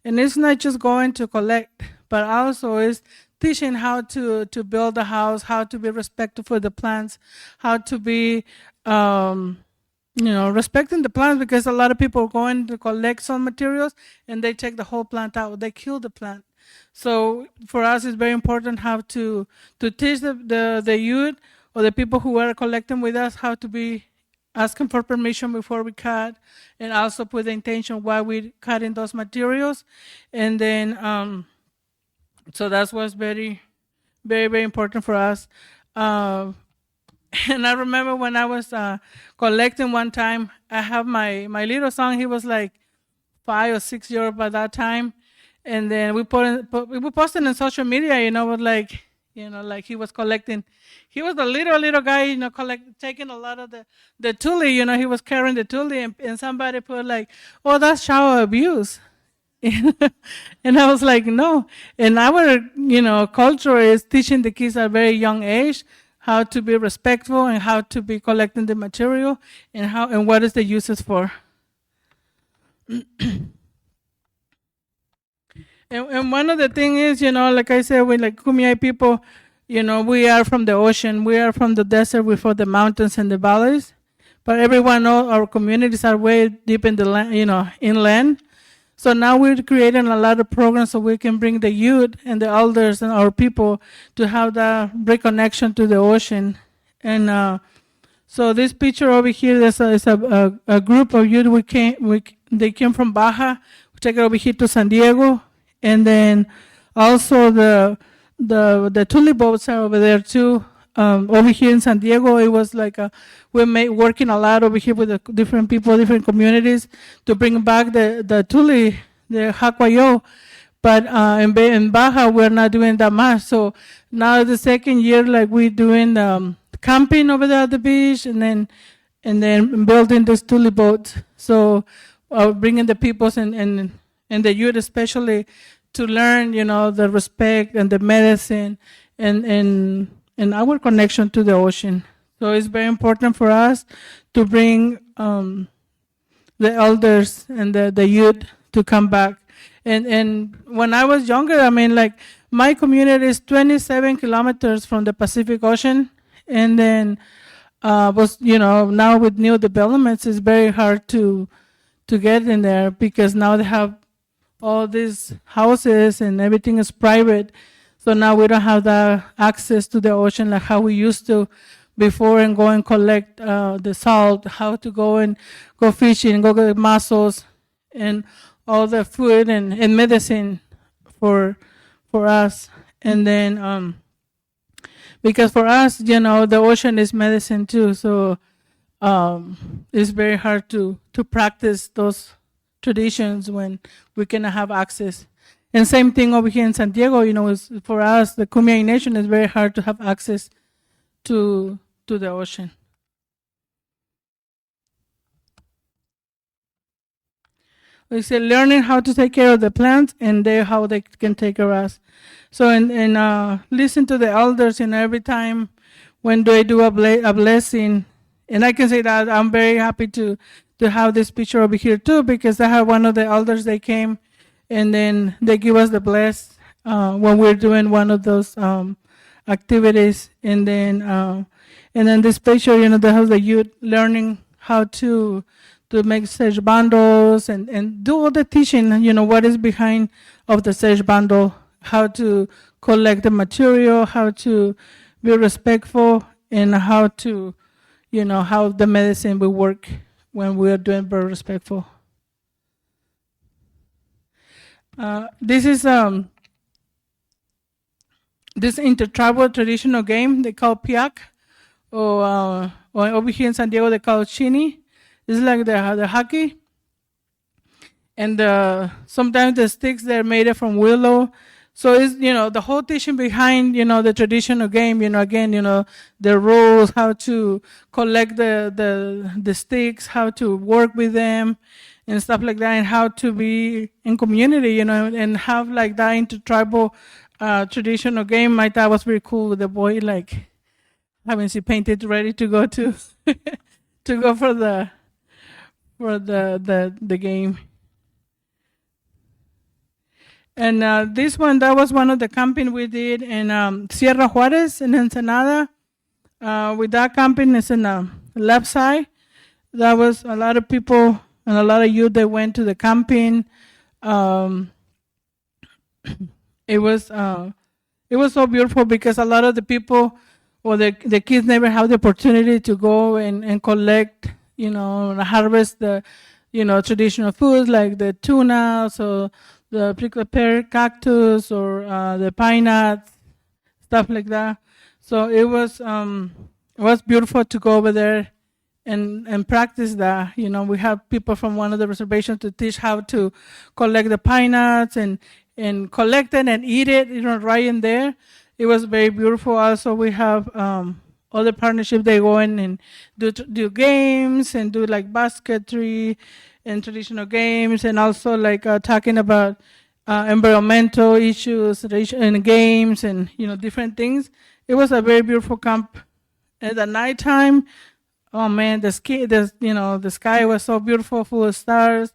And it's not just going to collect, but also is teaching how to build a house, how to be respectful for the plants, how to be respecting the plants, because a lot of people are going to collect some materials and they take the whole plant out, they kill the plant. So for us, it's very important how to teach the youth or the people who are collecting with us how to be asking for permission before we cut, and also put the intention why we're cutting those materials. And then, so that was very, very, very important for us. And I remember when I was collecting one time, I have my little son, he was like 5 or 6 years old by that time. And then we posted on social media, with like he was collecting. He was a little guy, taking a lot of the tule, he was carrying the tule, and somebody put like, oh, that's child abuse. And I was like, no. And our, culture is teaching the kids at a very young age how to be respectful and how to be collecting the material and what is the uses for. And one of the things is, like I said, we like Kumeyaay people, we are from the ocean, we are from the desert, we're from the mountains and the valleys, but everyone knows our communities are way deep in the land, inland. So now we're creating a lot of programs so we can bring the youth and the elders and our people to have that reconnection to the ocean. And so this picture over here, there's a group of youth. They came from Baja. We take it over here to San Diego. And then also the tule boats are over there too. Over here in San Diego, it was like we're working a lot over here with the different people, different communities to bring back the tule, the hakuayo. But in Baja, we're not doing that much. So now the second year, like we're doing camping over there at the beach, and then building this tule boat. So bringing the peoples and the youth especially to learn, the respect and the medicine and our connection to the ocean. So it's very important for us to bring the elders and the youth to come back. And when I was younger, my community is 27 kilometers from the Pacific Ocean. And then now with new developments, it's very hard to get in there because now they have all these houses and everything is private. So now we don't have the access to the ocean like how we used to before, and go and collect the salt, how to go fishing, go get mussels and all the food and medicine for us. And then because for us, the ocean is medicine too. So it's very hard to practice those traditions when we cannot have access. And same thing over here in San Diego, for us, the Kumeyaay Nation, is very hard to have access to the ocean. we say learning how to take care of the plants and how they can take care of us. So and listen to the elders, every time when they do a blessing. And I can say that I'm very happy to have this picture over here too, because I have one of the elders, they came and then they give us the bless when we're doing one of those activities. And then this picture, they have the youth learning how to make search bundles and do all the teaching, what is behind of the search bundle, how to collect the material, how to be respectful, and how to, how the medicine will work when we are doing very respectful. This is this intertribal traditional game they call piak, or over here in San Diego they call it chini. It's like the hockey, and sometimes the sticks they're made from willow. So it's the whole teaching behind the traditional game. Again the rules, how to collect the sticks, how to work with them, and stuff like that, and how to be in community, and have like that intertribal traditional game. My dad was very cool with the boy, like having she painted ready to go to to go for the game. And this one, that was one of the camping we did in Sierra Juarez in Ensenada. With that camping, it's in the left side. That was a lot of people and a lot of youth that went to the camping. It was so beautiful because a lot of the people, or the kids, never have the opportunity to go and collect, harvest the, traditional foods like the tuna, so the prickly pear cactus, or the pine nuts, stuff like that. So it was beautiful to go over there and practice that. We have people from one of the reservations to teach how to collect the pine nuts and collect it and eat it, right in there. It was very beautiful. Also, we have other partnerships. They go in and do games and do like basketry and traditional games, and also like talking about environmental issues and games and different things. It was a very beautiful camp. At the nighttime, oh man, the sky was so beautiful, full of stars.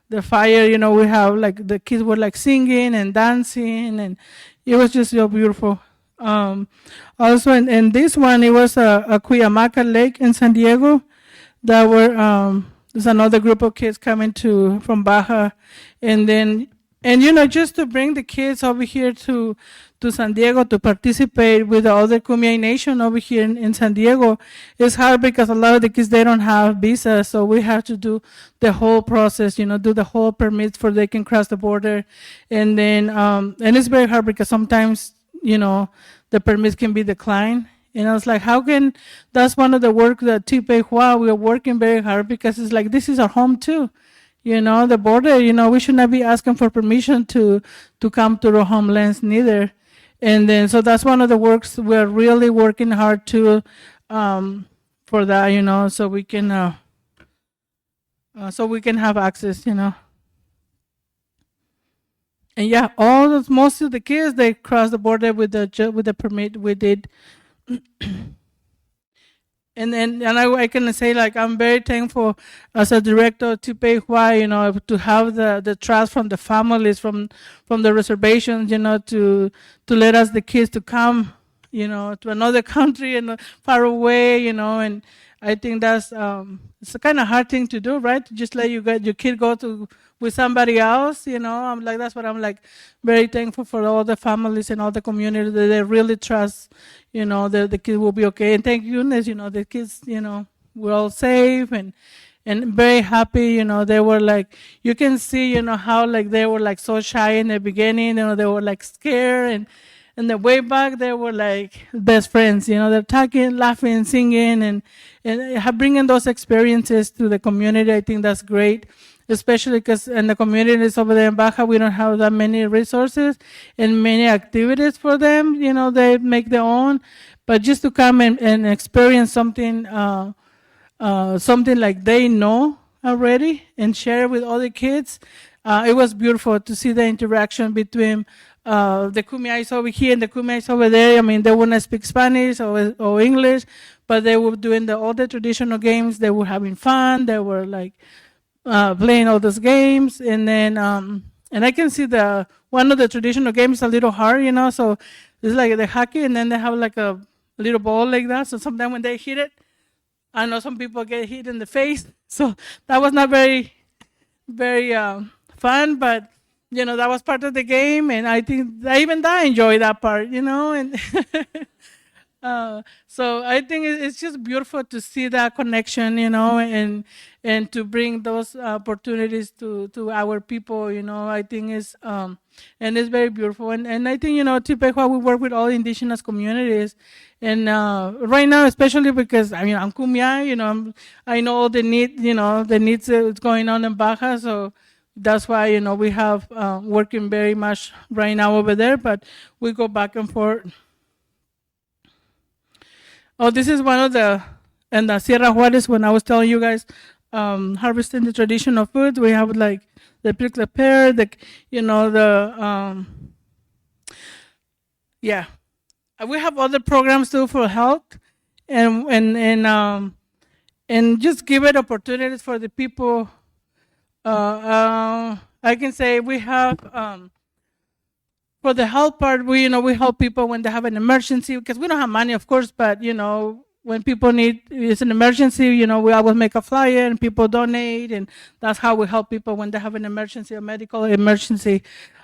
The fire, we have like the kids were like singing and dancing, and it was just so beautiful. Also, in this one, it was a Cuyamaca Lake in San Diego. That were there's another group of kids coming from Baja, and just to bring the kids over here to San Diego to participate with the other Kumeyaay Nation over here in San Diego. It's hard because a lot of the kids, they don't have visas, so we have to do the whole process, do the whole permits for they can cross the border. And then and it's very hard because sometimes the permits can be declined. And I was like, that's one of the work that Tipehua, we are working very hard, because it's like, this is our home too. The border, we should not be asking for permission to come to our homelands neither. And then, so that's one of the works we're really working hard to, for that, so we can have access, And yeah, most of the kids, they cross the border with the permit we did. And I can say, like, I'm very thankful as a director to Tipehua, to have the trust from the families, from the reservations, to let us, the kids, to come, to another country and far away, and I think that's it's a kind of hard thing to do, right? To just let your kid go with somebody else, I'm like, that's what I'm like, very thankful for all the families and all the community that they really trust, the kids will be okay. And thank goodness, the kids, we're all safe and very happy. They were like, you can see, how like they were like so shy in the beginning, they were like scared, and the way back they were like best friends. They're talking, laughing, singing, and bringing those experiences to the community. I think that's great, especially because in the communities over there in Baja, we don't have that many resources and many activities for them. They make their own, but just to come and experience something, something like they know, already and share with other kids. It was beautiful to see the interaction between the Kumiais over here and the Kumiais over there. I mean, they wouldn't speak Spanish or English, but they were doing all the traditional games. They were having fun. They were like playing all those games. And then, and I can see one of the traditional games a little hard, you know, so it's like the hockey, and then they have like a little ball like that. So sometimes when they hit it, I know some people get hit in the face. So that was not very fun, but you know, that was part of the game, and I think even I enjoy that part, you know. And so I think it's just beautiful to see that connection, you know, and to bring those opportunities to our people, you know. I think it's and it's very beautiful, and I think, you know, Tipehua, we work with all indigenous communities, and right now, especially because I mean I'm Kumia, you know, I know all the needs that's going on in Baja, so that's why, you know, we have working very much right now over there, but we go back and forth. Oh, this is one of the Sierra Juarez, when I was telling you guys, harvesting the traditional food. We have like the prickly pear, we have other programs too for health, and just give it opportunities for the people. I can say we have for the health part, we help people when they have an emergency, because we don't have money, of course, but you know, when people it's an emergency, you know, we always make a flyer and people donate, and that's how we help people when they have an emergency, a medical emergency.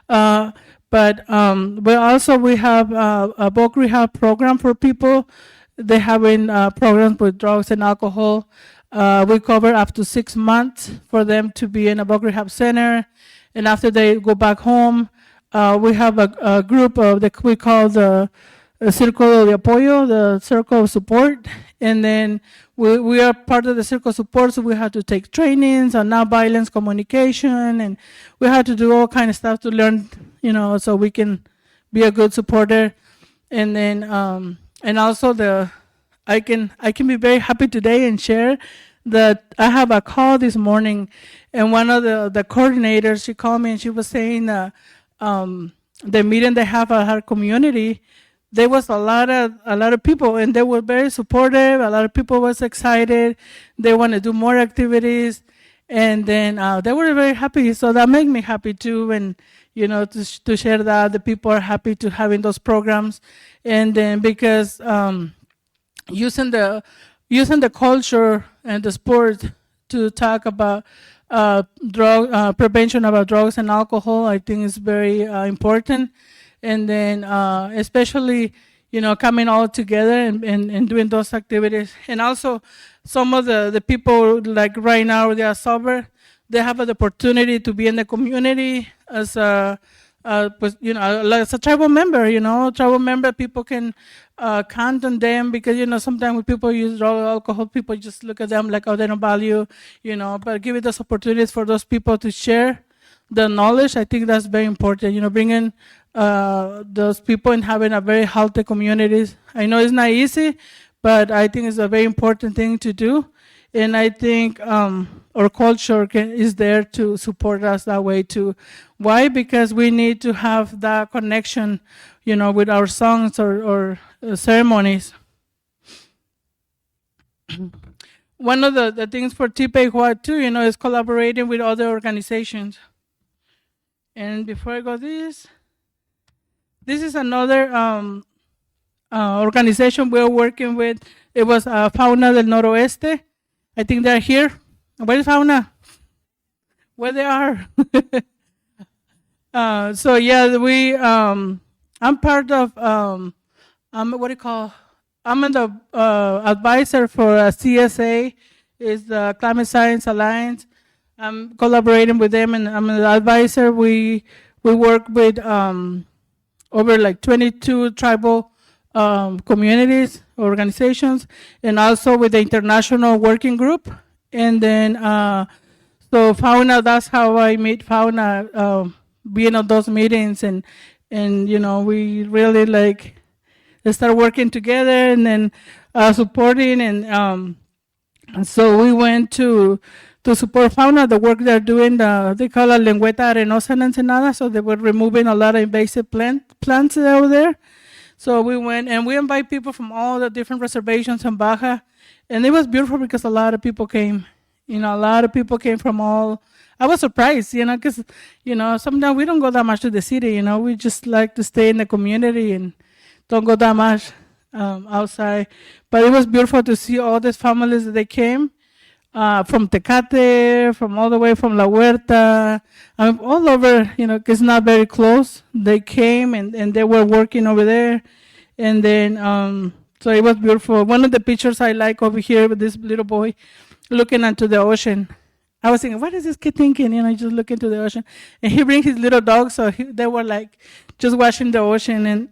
But we have a bulk rehab program for people. They having programs with drugs and alcohol. We cover up to 6 months for them to be in a bulk rehab center, and after they go back home, we have a group that we call the Circle de Apoyo, the Circle of Support, and then we are part of the Circle of Support, so we have to take trainings on nonviolence communication, and we have to do all kind of stuff to learn, you know, so we can be a good supporter. And then and also I can be very happy today and share that I have a call this morning, and one of the coordinators, she called me and she was saying the meeting they have at her community, there was a lot of people, and they were very supportive. A lot of people was excited. They want to do more activities, and then they were very happy. So that made me happy too, and you know, to share that the people are happy to having those programs, and then because using the culture and the sport to talk about drug prevention about drugs and alcohol, I think is very important. And then especially, you know, coming all together and doing those activities. And also some of the people, like right now, they are sober. They have the opportunity to be in the community as a tribal member, you know. Tribal member, people can count on them, because, you know, sometimes when people use drug or alcohol, people just look at them like, oh, they don't value, you know. But give it those opportunities for those people to share the knowledge. I think that's very important, you know, bringing those people and having a very healthy communities. I know it's not easy, but I think it's a very important thing to do. And I think our culture is there to support us that way too. Why? Because we need to have that connection, you know, with our songs or ceremonies. One of the things for Tipehua too, you know, is collaborating with other organizations. And before I go this is another organization we're working with. It was Fauna del Noroeste. I think they're here. Where is Fauna? Where they are? So yeah, I'm part of, I'm the advisor for CSA, is the Climate Science Alliance. I'm collaborating with them, and I'm an advisor. We work with over like 22 tribal communities, organizations, and also with the International Working Group. And then, so Fauna, that's how I meet Fauna, being on those meetings, and you know, we really like start working together, and then supporting, and so we went to to support fauna, the work they're doing, they call it lengüeta arenosa en Ensenada, so they were removing a lot of invasive plants over there. So we went and we invite people from all the different reservations in Baja, and it was beautiful because a lot of people came. A lot of people came from all. I was surprised, because, sometimes we don't go that much to the city, we just like to stay in the community and don't go that much outside. But it was beautiful to see all these families that they came from Tecate, from all the way from La Huerta, all over, it's not very close. They came and they were working over there. And then, so it was beautiful. One of the pictures I like over here with this little boy looking into the ocean. I was thinking, what is this kid thinking? Just look into the ocean. And he brings his little dog, so they were like just watching the ocean. And,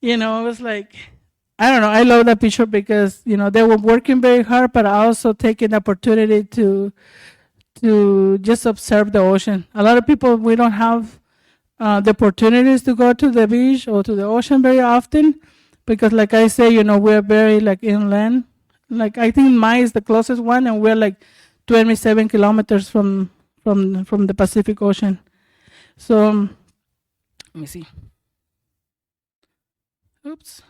it was like, I don't know, I love that picture because, they were working very hard, but also taking the opportunity to just observe the ocean. A lot of people, we don't have the opportunities to go to the beach or to the ocean very often because, like I say, we're very like inland. Like I think Mai is the closest one, and we're like 27 kilometers from the Pacific Ocean. So let me see. Oops.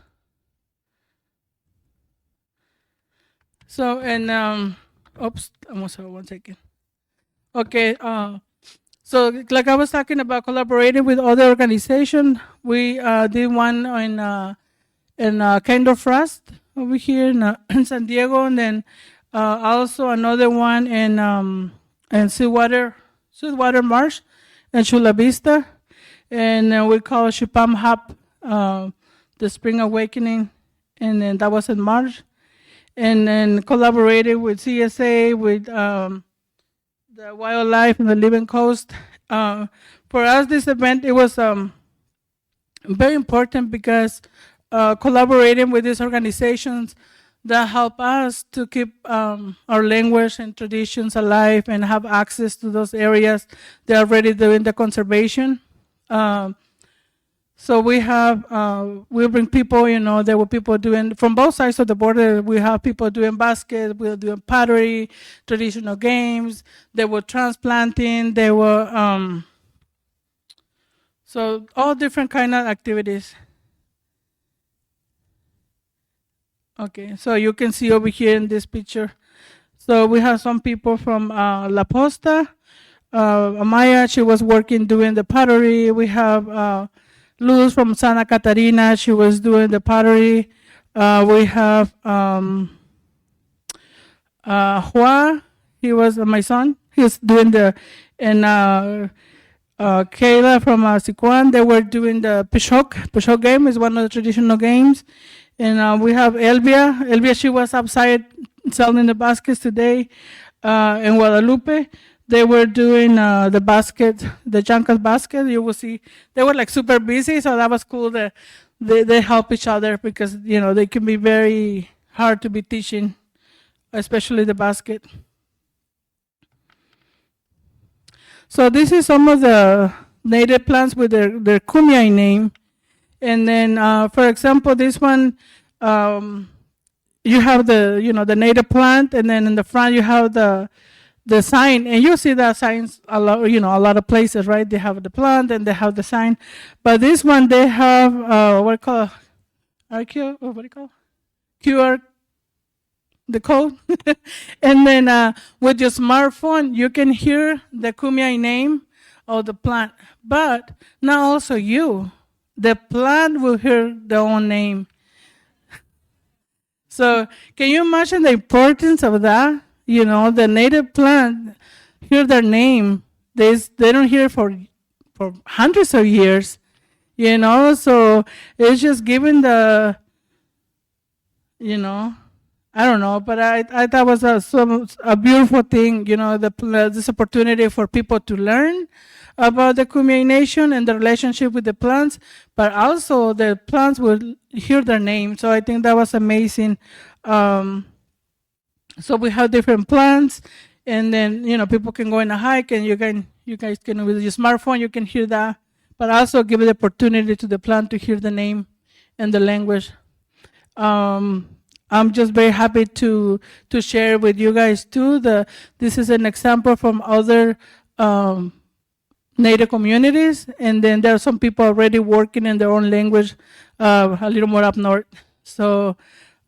So and oops, almost 1 second. Okay. So like I was talking about collaborating with other organizations, we did one in Kind of Frost over here in San Diego, and then also another one in Sweetwater Marsh in Chula Vista, and we call Shipam Hop the Spring Awakening, and then that was in March, and then collaborated with CSA, with the wildlife and the Living Coast. For us, this event, it was very important because collaborating with these organizations that help us to keep our language and traditions alive and have access to those areas. They're already doing the conservation. So we have, we bring people, there were people doing, from both sides of the border, we have people doing baskets, we're doing pottery, traditional games, they were transplanting, they were, so all different kind of activities. Okay, so you can see over here in this picture. So we have some people from La Posta. Amaya, she was working doing the pottery. We have Luz from Santa Catarina, she was doing the pottery. We have Hua, he was my son. He's doing the, and Kayla from Siquan, they were doing the Pishok game is one of the traditional games. And we have Elvia, she was outside selling the baskets today. In Guadalupe, they were doing the basket, the Jankas basket. You will see, they were like super busy, so that was cool that they help each other because, they can be very hard to be teaching, especially the basket. So this is some of the native plants with their Kumeyaay name. And then, for example, this one, you have the native plant, and then in the front you have the sign, and you see that signs a lot, a lot of places, right? They have the plant and they have the sign, but this one they have what do you call QR, the code, and then with your smartphone you can hear the Kumeyaay name of the plant, but not also you. The plant will hear their own name. So can you imagine the importance of that? The native plant hear their name. They don't hear for hundreds of years, so it's just giving the, I don't know, but I thought was a beautiful thing, this opportunity for people to learn about the Kumeyaay Nation and the relationship with the plants, but also the plants will hear their name. So I think that was amazing. So we have different plants, and then people can go on a hike, and you guys can with your smartphone you can hear that, but also give the opportunity to the plant to hear the name and the language. I'm just very happy to share with you guys too. This is an example from other Native communities, and then there are some people already working in their own language a little more up north. So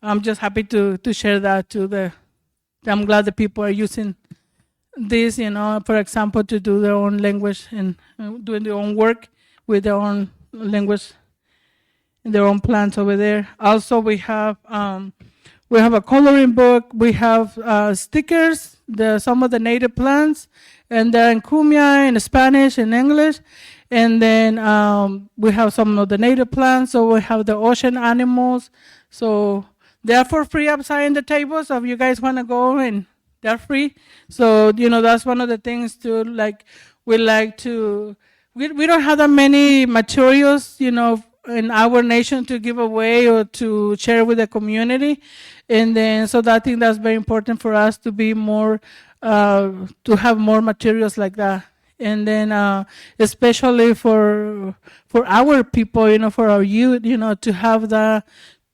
I'm just happy to share that too. I'm glad that people are using this, for example, to do their own language and doing their own work with their own language and their own plants over there. Also, we have a coloring book. We have stickers, some of the native plants, and they're in Kumya, in Spanish, in English. And then we have some of the native plants. So we have the ocean animals. So they're for free outside in the table. So if you guys want to go, and they're free. So, that's one of the things too. Like, we don't have that many materials, in our nation to give away or to share with the community. And then, so I think that's very important for us to be more, to have more materials like that. And then, especially for our people, for our youth, to have the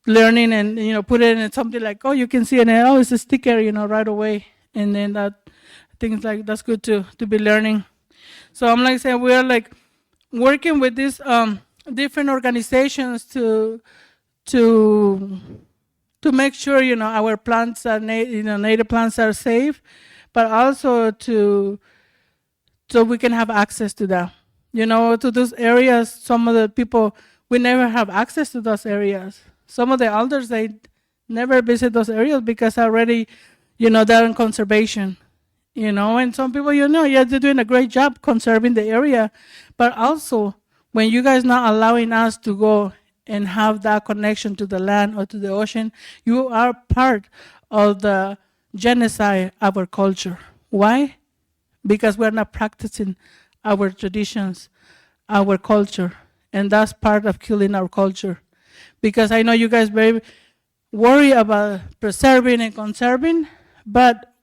learning and, put it in something like, oh, you can see it, and oh, it's a sticker, right away. And then I think like that's good to be learning. So I'm like saying, we are like working with these different organizations to make sure, our plants are native plants are safe, but also so we can have access to that, to those areas. Some of the people, we never have access to those areas. Some of the elders, they never visit those areas because already, they're in conservation, and some people, yeah, they're doing a great job conserving the area, but also when you guys not allowing us to go and have that connection to the land or to the ocean, you are part of the genocide of our culture. Why? Because we're not practicing our traditions, our culture, and that's part of killing our culture. Because I know you guys very worry about preserving and conserving, but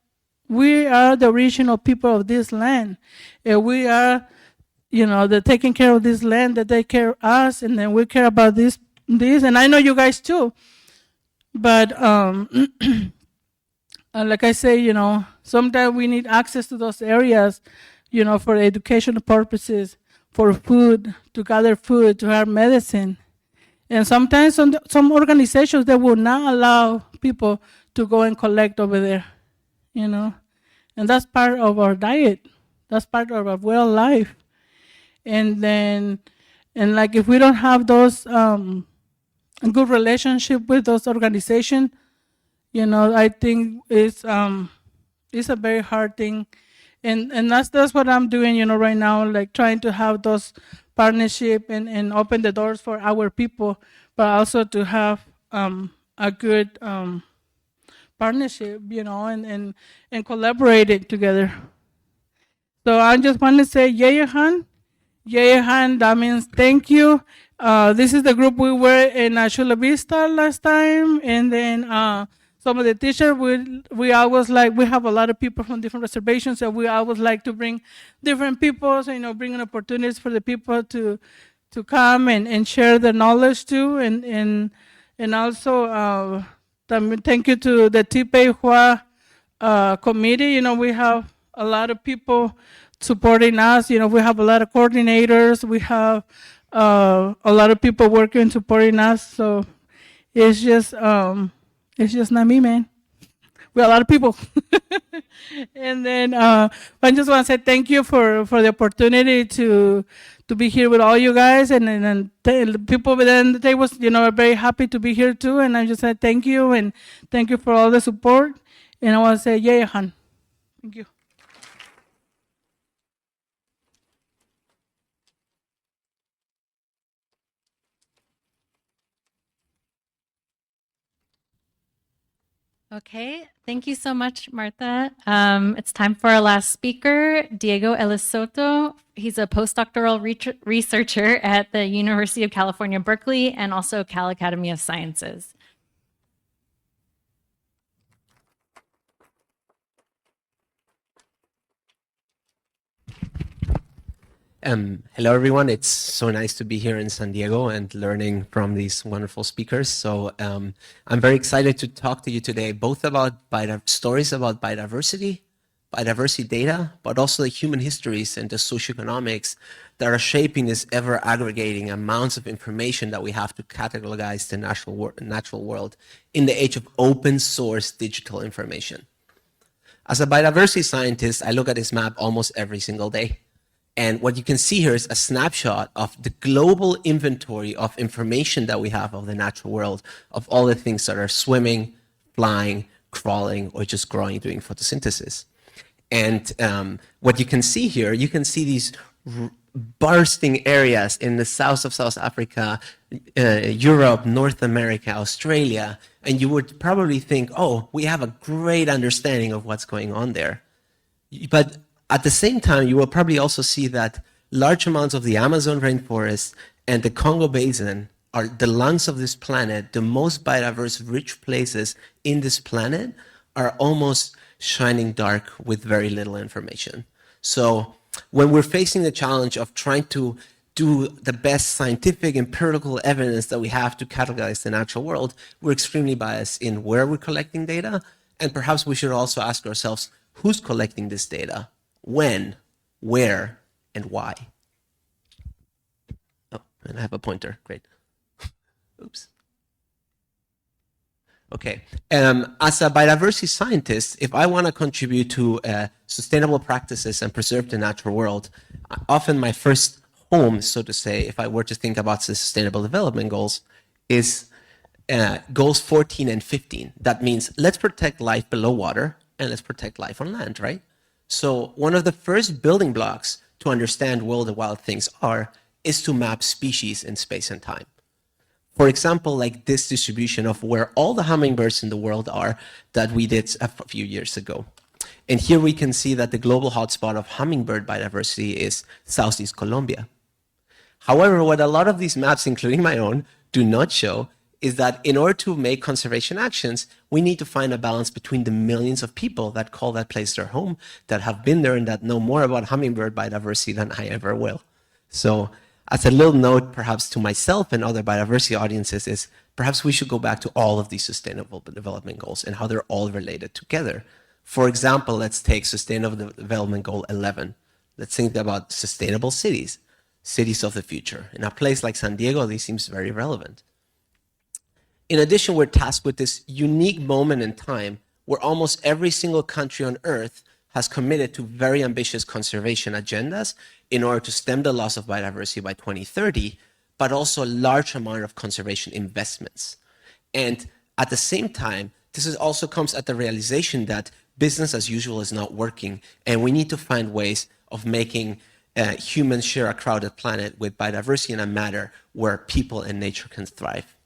we are the original people of this land, and we are, the taking care of this land, that they care of us, and then we care about this, and I know you guys too. But like I say, sometimes we need access to those areas, for educational purposes, for food, to gather food, to have medicine. And sometimes some organizations, they will not allow people to go and collect over there, and that's part of our diet. That's part of our way of life. And then, like if we don't have those a good relationship with those organizations, I think it's a very hard thing. And that's what I'm doing, right now, like trying to have those partnership and open the doors for our people, but also to have a good partnership, and collaborating together. So I just want to say, Yeyahan, that means thank you. This is the group we were in Chula Vista last time, and then some of the teachers, we always like, we have a lot of people from different reservations, so we always like to bring different people, so, bringing opportunities for the people to come and share their knowledge too, and also thank you to the Tipehua committee. We have a lot of people supporting us. We have a lot of coordinators. We have a lot of people working, supporting us. So it's just not me, man. We have a lot of people. And then I just want to say thank you for the opportunity to be here with all you guys, and the people within the tables, are very happy to be here too. And I just said thank you, and thank you for all the support. And I want to say, Yeyahan. Thank you. Okay, thank you so much, Martha. It's time for our last speaker, Diego Ellis Soto. He's a postdoctoral researcher at the University of California, Berkeley, and also Cal Academy of Sciences. Hello, everyone. It's so nice to be here in San Diego and learning from these wonderful speakers. So I'm very excited to talk to you today, both about stories about biodiversity data, but also the human histories and the socioeconomics that are shaping this ever-aggregating amounts of information that we have to categorize the natural world in the age of open-source digital information. As a biodiversity scientist, I look at this map almost every single day. And what you can see here is a snapshot of the global inventory of information that we have of the natural world, of all the things that are swimming, flying, crawling, or just growing, doing photosynthesis. And what you can see here, you can see these bursting areas in the south of South Africa, Europe, North America, Australia, and you would probably think, oh, we have a great understanding of what's going on there. But at the same time, you will probably also see that large amounts of the Amazon rainforest and the Congo Basin are the lungs of this planet. The most biodiverse, rich places in this planet are almost shining dark with very little information. So when we're facing the challenge of trying to do the best scientific empirical evidence that we have to categorize the natural world, we're extremely biased in where we're collecting data. And perhaps we should also ask ourselves, who's collecting this data? When, where, and why? Oh, and I have a pointer. Great. Oops. Okay. As a biodiversity scientist, if I want to contribute to sustainable practices and preserve the natural world, often my first home, so to say, if I were to think about the Sustainable Development Goals, is goals 14 and 15. That means let's protect life below water and let's protect life on land, right? So one of the first building blocks to understand where the wild things are is to map species in space and time. For example, like this distribution of where all the hummingbirds in the world are that we did a few years ago. And here we can see that the global hotspot of hummingbird biodiversity is Southeast Colombia. However, what a lot of these maps, including my own, do not show is that in order to make conservation actions, we need to find a balance between the millions of people that call that place their home, that have been there and that know more about hummingbird biodiversity than I ever will. So as a little note, perhaps to myself and other biodiversity audiences, is perhaps we should go back to all of these sustainable development goals and how they're all related together. For example, let's take Sustainable Development Goal 11. Let's think about sustainable cities, cities of the future. In a place like San Diego, this seems very relevant. In addition, we're tasked with this unique moment in time where almost every single country on Earth has committed to very ambitious conservation agendas in order to stem the loss of biodiversity by 2030, but also a large amount of conservation investments. And at the same time, this also comes at the realization that business as usual is not working, and we need to find ways of making humans share a crowded planet with biodiversity in a manner where people and nature can thrive.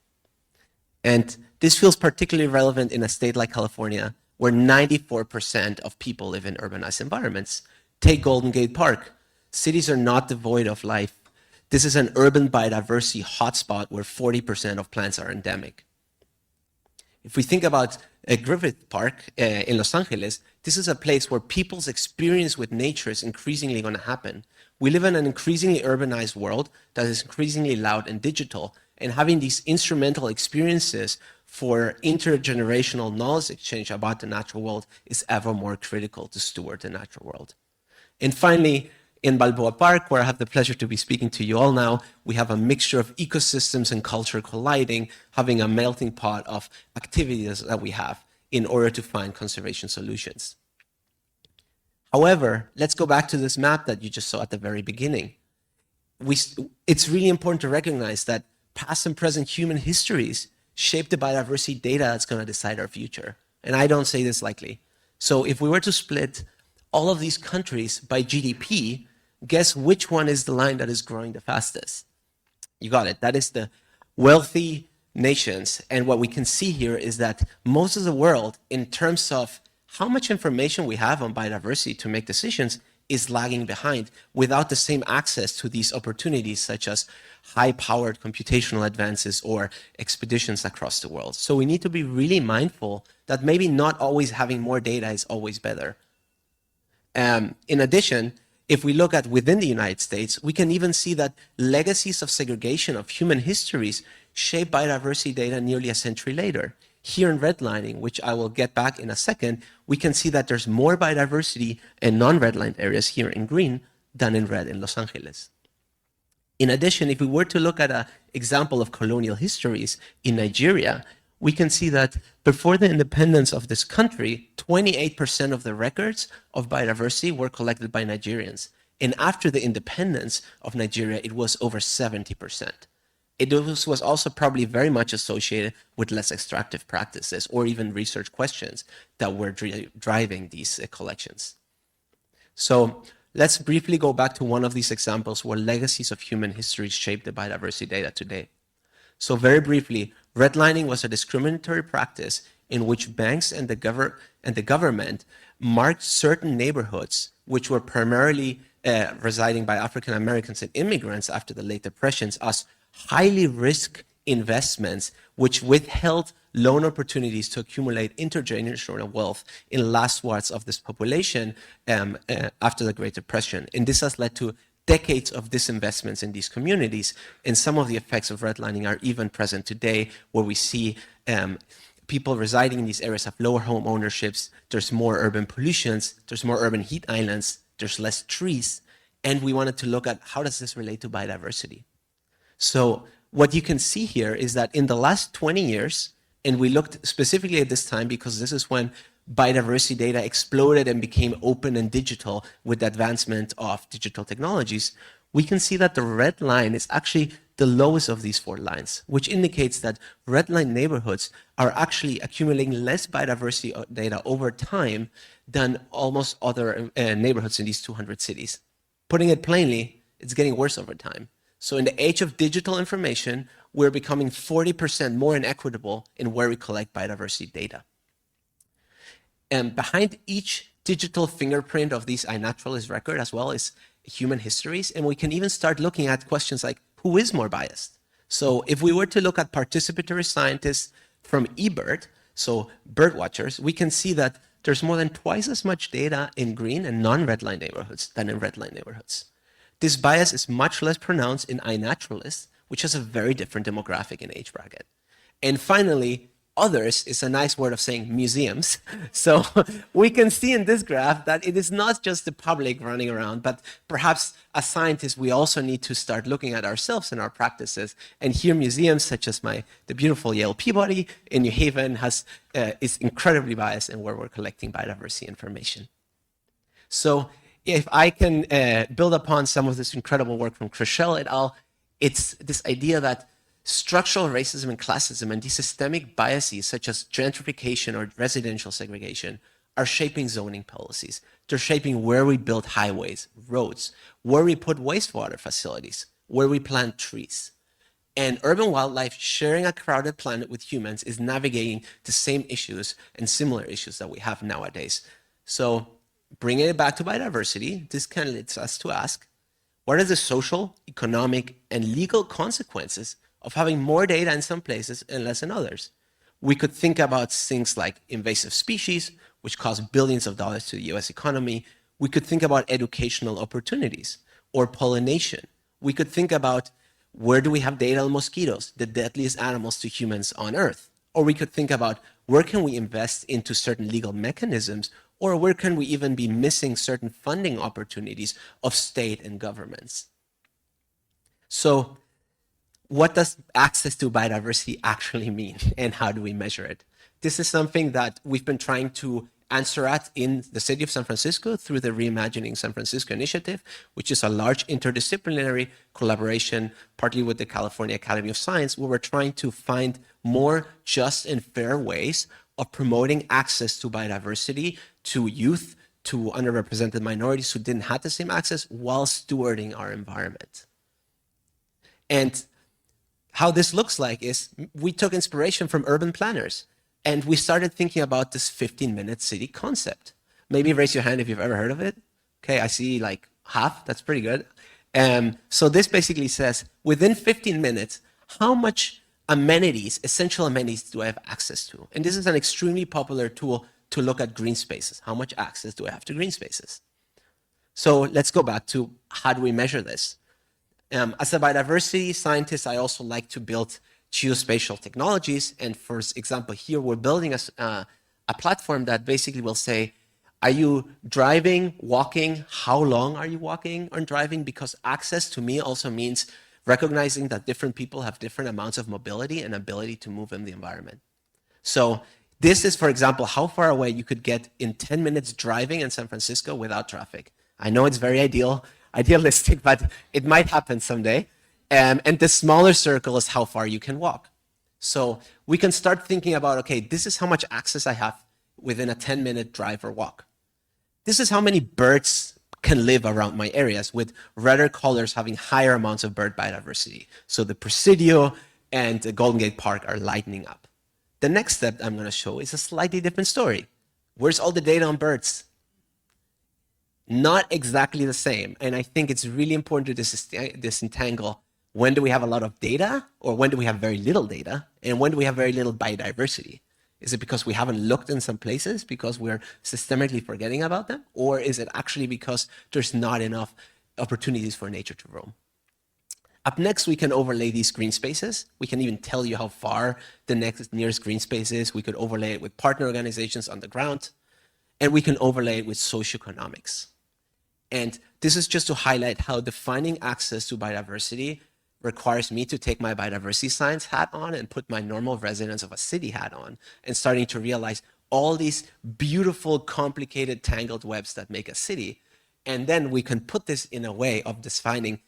And this feels particularly relevant in a state like California, where 94% of people live in urbanized environments. Take Golden Gate Park. Cities are not devoid of life. This is an urban biodiversity hotspot where 40% of plants are endemic. If we think about Griffith Park in Los Angeles, this is a place where people's experience with nature is increasingly going to happen. We live in an increasingly urbanized world that is increasingly loud and digital, and having these instrumental experiences for intergenerational knowledge exchange about the natural world is ever more critical to steward the natural world. And finally, in Balboa Park, where I have the pleasure to be speaking to you all now, we have a mixture of ecosystems and culture colliding, having a melting pot of activities that we have in order to find conservation solutions. However, let's go back to this map that you just saw at the very beginning. It's really important to recognize that past and present human histories shape the biodiversity data that's going to decide our future. And I don't say this lightly. So if we were to split all of these countries by GDP, guess which one is the line that is growing the fastest? You got it. That is the wealthy nations. And what we can see here is that most of the world, in terms of how much information we have on biodiversity to make decisions, is lagging behind without the same access to these opportunities, such as high-powered computational advances or expeditions across the world. So we need to be really mindful that maybe not always having more data is always better. In addition, if we look at within the United States, we can even see that legacies of segregation of human histories shape biodiversity data nearly a century later. Here in redlining, which I will get back in a second, we can see that there's more biodiversity in non-redlined areas here in green than in red in Los Angeles. In addition, if we were to look at an example of colonial histories in Nigeria, we can see that before the independence of this country, 28% of the records of biodiversity were collected by Nigerians. And after the independence of Nigeria, it was over 70%. It was also probably very much associated with less extractive practices or even research questions that were driving these collections. So let's briefly go back to one of these examples where legacies of human history shape the biodiversity data today. So very briefly, redlining was a discriminatory practice in which banks and the government marked certain neighborhoods which were primarily residing by African Americans and immigrants after the late depressions as highly risk investments which withheld loan opportunities to accumulate intergenerational wealth in last swaths of this population after the Great Depression. And this has led to decades of disinvestments in these communities, and some of the effects of redlining are even present today, where we see people residing in these areas have lower home ownerships, there's more urban pollutions, there's more urban heat islands, there's less trees, and we wanted to look at how does this relate to biodiversity. So what you can see here is that in the last 20 years, and we looked specifically at this time because this is when biodiversity data exploded and became open and digital with the advancement of digital technologies, we can see that the red line is actually the lowest of these four lines, which indicates that red line neighborhoods are actually accumulating less biodiversity data over time than almost other neighborhoods in these 200 cities. Putting it plainly, it's getting worse over time. So in the age of digital information, we're becoming 40% more inequitable in where we collect biodiversity data. And behind each digital fingerprint of these iNaturalist record as well is human histories. And we can even start looking at questions like, who is more biased? So if we were to look at participatory scientists from eBird, so bird watchers, we can see that there's more than twice as much data in green and non-redline neighborhoods than in redline neighborhoods. This bias is much less pronounced in iNaturalist, which has a very different demographic and age bracket. And finally, others is a nice word of saying museums. So we can see in this graph that it is not just the public running around, but perhaps as scientists, we also need to start looking at ourselves and our practices. And here museums such as the beautiful Yale Peabody in New Haven is incredibly biased in where we're collecting biodiversity information. So if I can build upon some of this incredible work from Krischel et al., it's this idea that structural racism and classism and these systemic biases such as gentrification or residential segregation are shaping zoning policies. They're shaping where we build highways, roads, where we put wastewater facilities, where we plant trees. And urban wildlife sharing a crowded planet with humans is navigating the same issues and similar issues that we have nowadays. So bringing it back to biodiversity, this kind of leads us to ask, what are the social, economic, and legal consequences of having more data in some places and less in others? We could think about things like invasive species, which cost billions of dollars to the US economy. We could think about educational opportunities or pollination. We could think about where do we have data on mosquitoes, the deadliest animals to humans on Earth? Or we could think about where can we invest into certain legal mechanisms, or where can we even be missing certain funding opportunities of state and governments? So what does access to biodiversity actually mean, and how do we measure it? This is something that we've been trying to answer at in the city of San Francisco through the Reimagining San Francisco initiative, which is a large interdisciplinary collaboration, partly with the California Academy of Science, where we're trying to find more just and fair ways of promoting access to biodiversity to youth, to underrepresented minorities who didn't have the same access, while stewarding our environment. And how this looks like is we took inspiration from urban planners, and we started thinking about this 15-minute city concept. Maybe raise your hand if you've ever heard of it. Okay, I see like half, that's pretty good. So this basically says, within 15 minutes, how much amenities, essential amenities do I have access to? And this is an extremely popular tool to look at green spaces. How much access do I have to green spaces? So let's go back to how do we measure this? As a biodiversity scientist, I also like to build geospatial technologies. And for example, here we're building a platform that basically will say, are you driving, walking? How long are you walking or driving? Because access to me also means recognizing that different people have different amounts of mobility and ability to move in the environment. So this is, for example, how far away you could get in 10 minutes driving in San Francisco without traffic. I know it's very idealistic, but it might happen someday. And the smaller circle is how far you can walk. So we can start thinking about, okay, this is how much access I have within a 10-minute drive or walk. This is how many birds can live around my areas, with redder colors having higher amounts of bird biodiversity. So the Presidio and the Golden Gate Park are lighting up. The next step I'm going to show is a slightly different story. Where's all the data on birds? Not exactly the same. And I think it's really important to disentangle when do we have a lot of data, or when do we have very little data, and when do we have very little biodiversity? Is it because we haven't looked in some places because we're systemically forgetting about them? Or is it actually because there's not enough opportunities for nature to roam? Up next, we can overlay these green spaces. We can even tell you how far the nearest green space is. We could overlay it with partner organizations on the ground. And we can overlay it with socioeconomics. And this is just to highlight how defining access to biodiversity requires me to take my biodiversity science hat on and put my normal residence of a city hat on, and starting to realize all these beautiful, complicated, tangled webs that make a city. And then we can put this in a way of defining,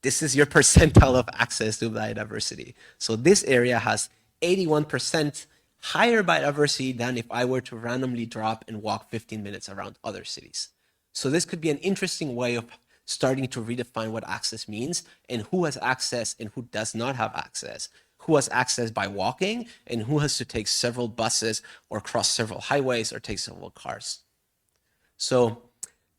this is your percentile of access to biodiversity. So this area has 81% higher biodiversity than if I were to randomly drop and walk 15 minutes around other cities. So this could be an interesting way of starting to redefine what access means, and who has access and who does not have access, who has access by walking and who has to take several buses or cross several highways or take several cars. So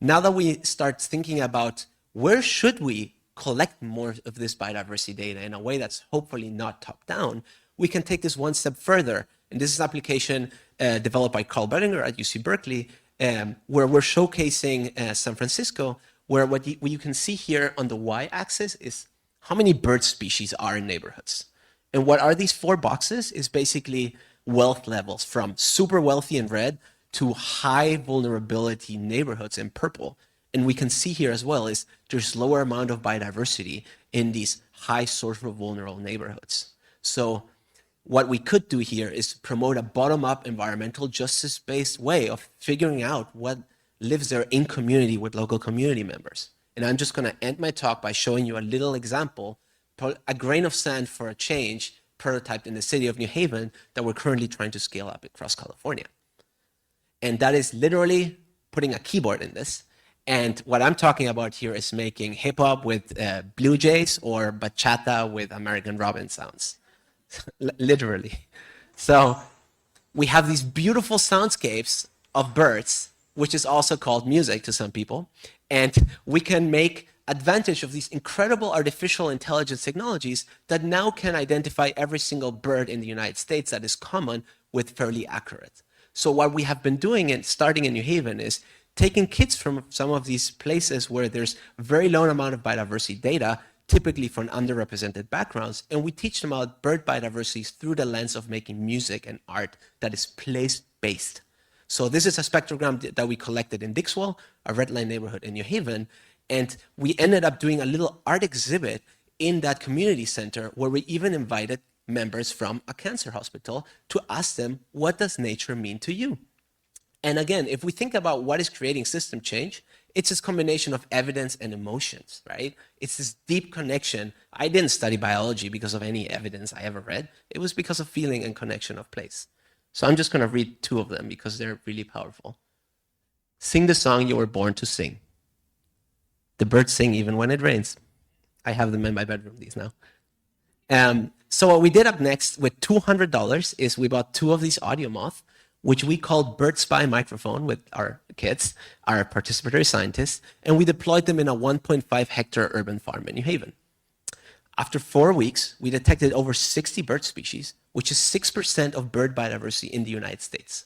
now that we start thinking about where should we collect more of this biodiversity data in a way that's hopefully not top down, we can take this one step further. And this is an application developed by Carl Beringer at UC Berkeley, where we're showcasing San Francisco, where what you can see here on the y-axis is how many bird species are in neighborhoods. And what are these 4 boxes is basically wealth levels, from super wealthy in red to high vulnerability neighborhoods in purple. And we can see here as well is there's lower amount of biodiversity in these high social vulnerable neighborhoods. So what we could do here is promote a bottom-up environmental justice-based way of figuring out what lives there in community with local community members. And I'm just going to end my talk by showing you a little example, a grain of sand for a change, prototyped in the city of New Haven, that we're currently trying to scale up across California. And that is literally putting a keyboard in this. And what I'm talking about here is making hip hop with Blue Jays or bachata with American Robin sounds, literally. So we have these beautiful soundscapes of birds, which is also called music to some people. And we can make advantage of these incredible artificial intelligence technologies that now can identify every single bird in the United States that is common with fairly accurate. So what we have been doing, and starting in New Haven, is taking kids from some of these places where there's very low amount of biodiversity data, typically from underrepresented backgrounds, and we teach them about bird biodiversity through the lens of making music and art that is place-based. So this is a spectrogram that we collected in Dixwell, a red line neighborhood in New Haven, and we ended up doing a little art exhibit in that community center where we even invited members from a cancer hospital to ask them, what does nature mean to you? And again, if we think about what is creating system change, it's this combination of evidence and emotions, right? It's this deep connection. I didn't study biology because of any evidence I ever read. It was because of feeling and connection of place. So I'm just going to read 2 of them because they're really powerful. Sing the song you were born to sing. The birds sing even when it rains. I have them in my bedroom, these now. So what we did up next with $200 is we bought 2 of these audio moths, which we called Bird Spy microphone with our kids, our participatory scientists, and we deployed them in a 1.5 hectare urban farm in New Haven. After 4 weeks, we detected over 60 bird species, which is 6% of bird biodiversity in the United States,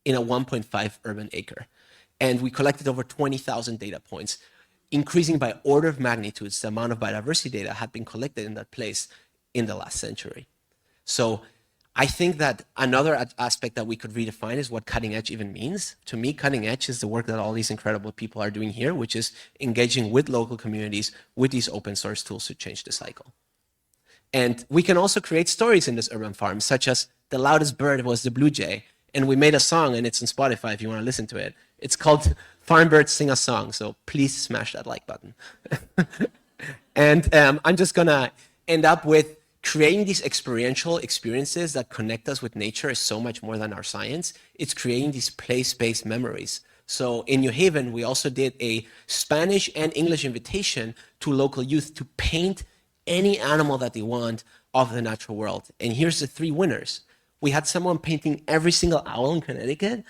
in a 1.5 urban acre. And we collected over 20,000 data points, increasing by order of magnitudes the amount of biodiversity data had been collected in that place in the last century. So I think that another aspect that we could redefine is what cutting edge even means. To me, cutting edge is the work that all these incredible people are doing here, which is engaging with local communities with these open source tools to change the cycle. And we can also create stories in this urban farm, such as the loudest bird was the blue jay. And we made a song, and it's on Spotify if you want to listen to it. It's called Farm Birds Sing a Song, so please smash that like button. And I'm just going to end up with creating these experiential experiences that connect us with nature is so much more than our science. It's creating these place-based memories. So in New Haven, we also did a Spanish and English invitation to local youth to paint any animal that they want of the natural world. And here's the 3 winners. We had someone painting every single owl in Connecticut,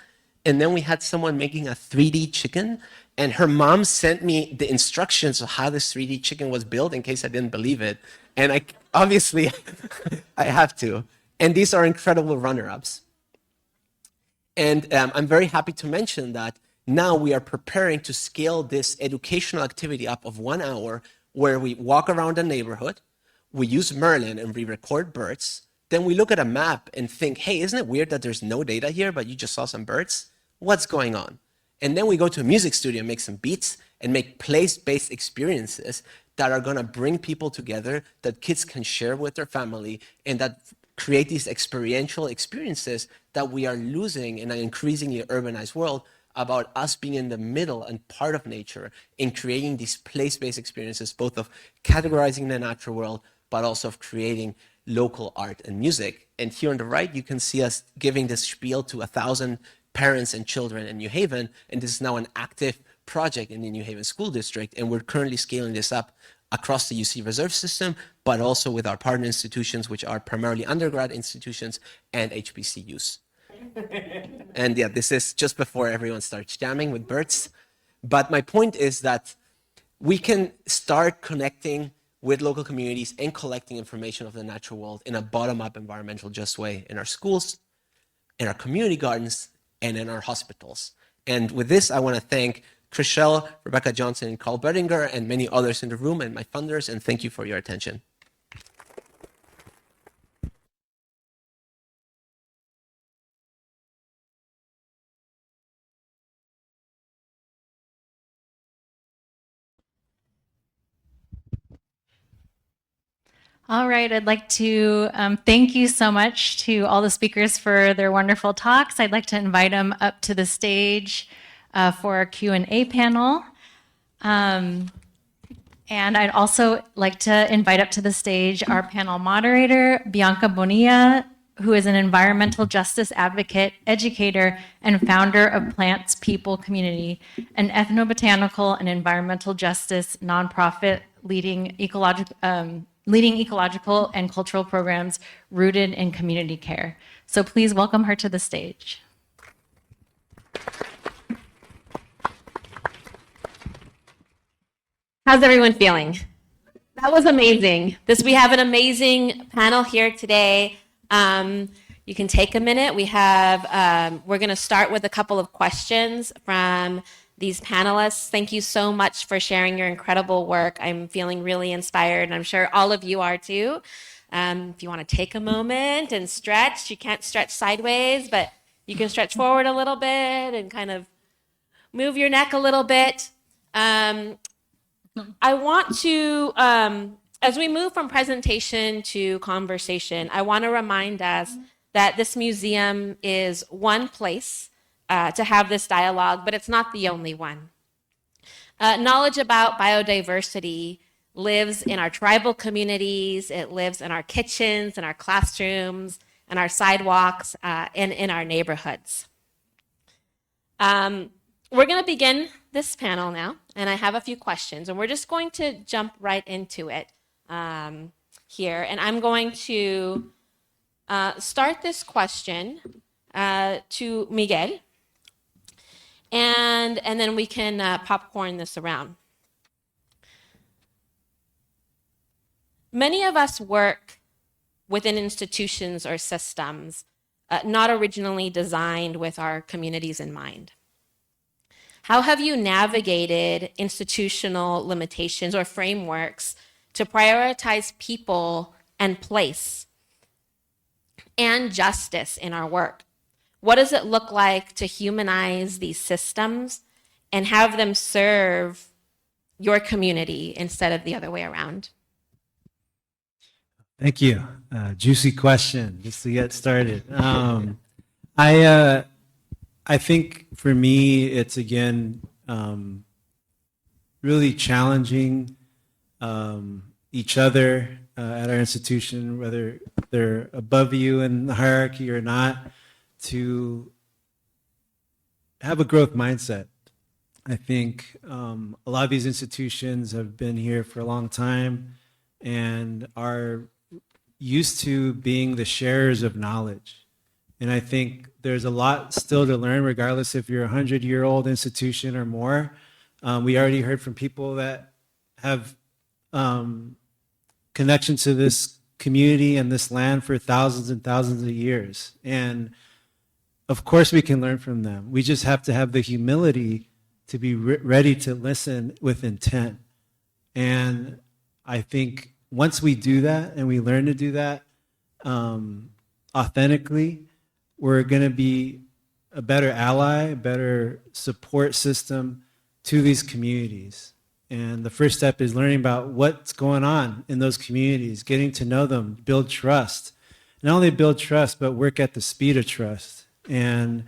and then we had someone making a 3D chicken, and her mom sent me the instructions of how this 3D chicken was built in case I didn't believe it. And I obviously, I have to. And these are incredible runner-ups. And I'm very happy to mention that now we are preparing to scale this educational activity up of 1 hour where we walk around the neighborhood, we use Merlin and we record birds, then we look at a map and think, hey, isn't it weird that there's no data here, but you just saw some birds? What's going on? And then we go to a music studio, make some beats, and make place-based experiences that are gonna bring people together, that kids can share with their family, and that create these experiential experiences that we are losing in an increasingly urbanized world about us being in the middle and part of nature in creating these place-based experiences, both of categorizing the natural world, but also of creating local art and music. And here on the right, you can see us giving this spiel to 1,000 parents and children in New Haven. And this is now an active project in the New Haven School District. And we're currently scaling this up across the UC Reserve System, but also with our partner institutions, which are primarily undergrad institutions and HBCUs. And yeah, this is just before everyone starts jamming with birds. But my point is that we can start connecting with local communities and collecting information of the natural world in a bottom-up environmental just way in our schools, in our community gardens, and in our hospitals. And with this, I want to thank Chriselle, Rebecca Johnson, and Carl Beringer, and many others in the room, and my funders, and thank you for your attention. All right, I'd like to thank you so much to all the speakers for their wonderful talks. I'd like to invite them up to the stage for our Q&A panel. And I'd also like to invite up to the stage our panel moderator, Bianca Bonilla, who is an environmental justice advocate, educator, and founder of Plants People Community, an ethnobotanical and environmental justice nonprofit leading ecological and cultural programs rooted in community care. So please welcome her to the stage. How's everyone feeling? That was amazing. We have an amazing panel here today. You can take a minute. We're going to start with a couple of questions from these panelists. Thank you so much for sharing your incredible work. I'm feeling really inspired, and I'm sure all of you are too. If you want to take a moment and stretch, you can't stretch sideways, but you can stretch forward a little bit and kind of move your neck a little bit. I want to, as we move from presentation to conversation, I want to remind us that this museum is one place to have this dialogue, but it's not the only one. Knowledge about biodiversity lives in our tribal communities, it lives in our kitchens, in our classrooms, in our sidewalks, and in our neighborhoods. We're going to begin this panel now, and I have a few questions, and we're just going to jump right into it here. And I'm going to start this question to Miguel, and then we can popcorn this around. Many of us work within institutions or systems not originally designed with our communities in mind. How have you navigated institutional limitations or frameworks to prioritize people and place and justice in our work? What does it look like to humanize these systems and have them serve your community instead of the other way around? Thank you. Juicy question, just to get started. I think for me, it's again really challenging each other at our institution, whether they're above you in the hierarchy or not, to have a growth mindset. I think a lot of these institutions have been here for a long time and are used to being the sharers of knowledge. And I think there's a lot still to learn, regardless if you're a 100-year-old institution or more. We already heard from people that have connection to this community and this land for thousands and thousands of years. And of course we can learn from them. We just have to have the humility to be ready to listen with intent. And I think once we do that and we learn to do that authentically, we're going to be a better ally, a better support system to these communities. And the first step is learning about what's going on in those communities, getting to know them, build trust. Not only build trust, but work at the speed of trust. And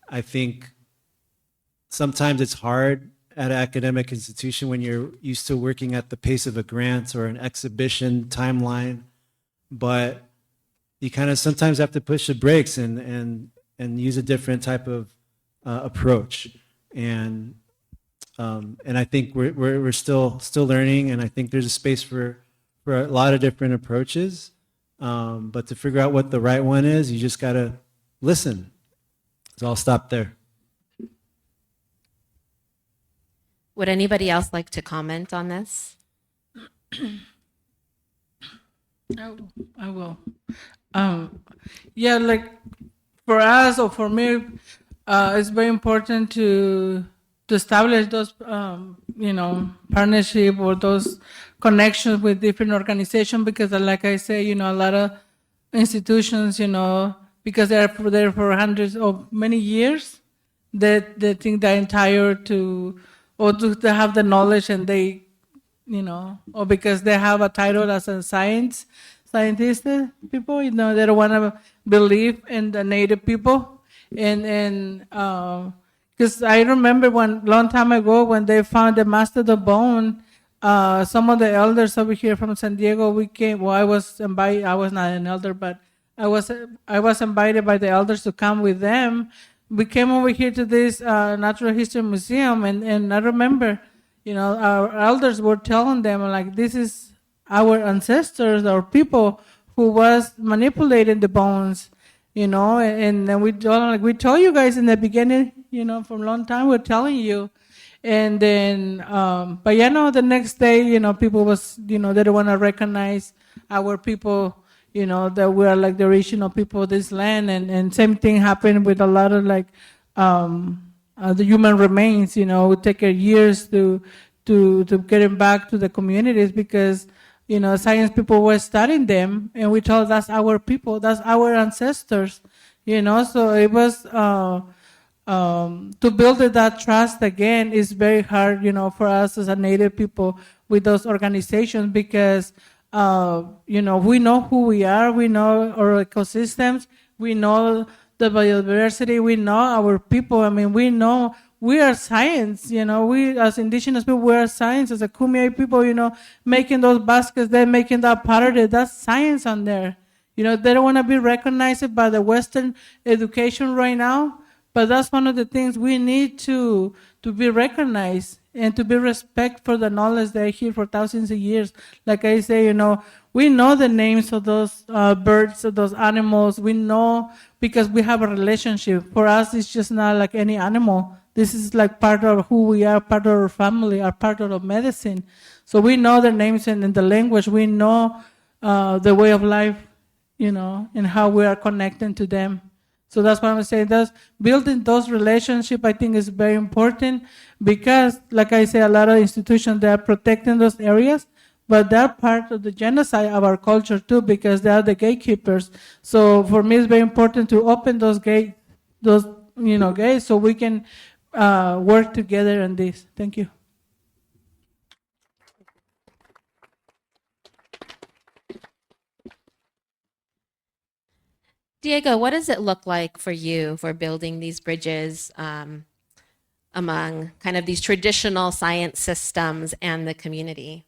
I think sometimes it's hard at an academic institution when you're used to working at the pace of a grant or an exhibition timeline, but you kind of sometimes have to push the brakes and use a different type of approach. And I think we're still learning, and I think there's a space for a lot of different approaches. But to figure out what the right one is, you just gotta listen. So I'll stop there. Would anybody else like to comment on this? I will. Yeah, like for us or for me, it's very important to establish those, partnership or those connections with different organizations, because like I say, a lot of institutions, because they're there for hundreds of many years, that they think they're entitled to have the knowledge, and they, or because they have a title as a scientist, people, they don't want to believe in the native people. And because I remember long time ago when they found the mastodon bone, some of the elders over here from San Diego, we came, well, I was invited, I was not an elder, but I was invited by the elders to come with them. We came over here to this Natural History Museum, and I remember, our elders were telling them, like, this is our ancestors, our people who was manipulating the bones, and then we told you guys in the beginning, from a long time, we're telling you. And then, but the next day, people was, they don't want to recognize our people, that we are like the original people of this land. And same thing happened with a lot of the human remains, it take years to getting back to the communities, because, science people were studying them, and we told that's our people, that's our ancestors, so it was, to build that trust again is very hard, for us as a Native people with those organizations, because, we know who we are, we know our ecosystems, we know the biodiversity, we know our people. I mean, we know we are science, we as indigenous people, we are science. As a Kumeyaay people, making those baskets, they're making that pottery, that's science on there. They don't want to be recognized by the Western education right now, but that's one of the things we need to be recognized and to be respect for the knowledge they're here for thousands of years. Like I say, we know the names of those birds, of those animals. We know because we have a relationship. For us, it's just not like any animal. This is like part of who we are, part of our family, our part of our medicine. So we know their names and the language. We know the way of life, and how we are connecting to them. So that's what I'm saying. That's building those relationships, I think, is very important because, like I say, a lot of institutions, they are protecting those areas, but they're part of the genocide of our culture too, because they are the gatekeepers. So for me, it's very important to open those gates, gates, so we can work together on this. Thank you. Diego, what does it look like for you for building these bridges among kind of these traditional science systems and the community?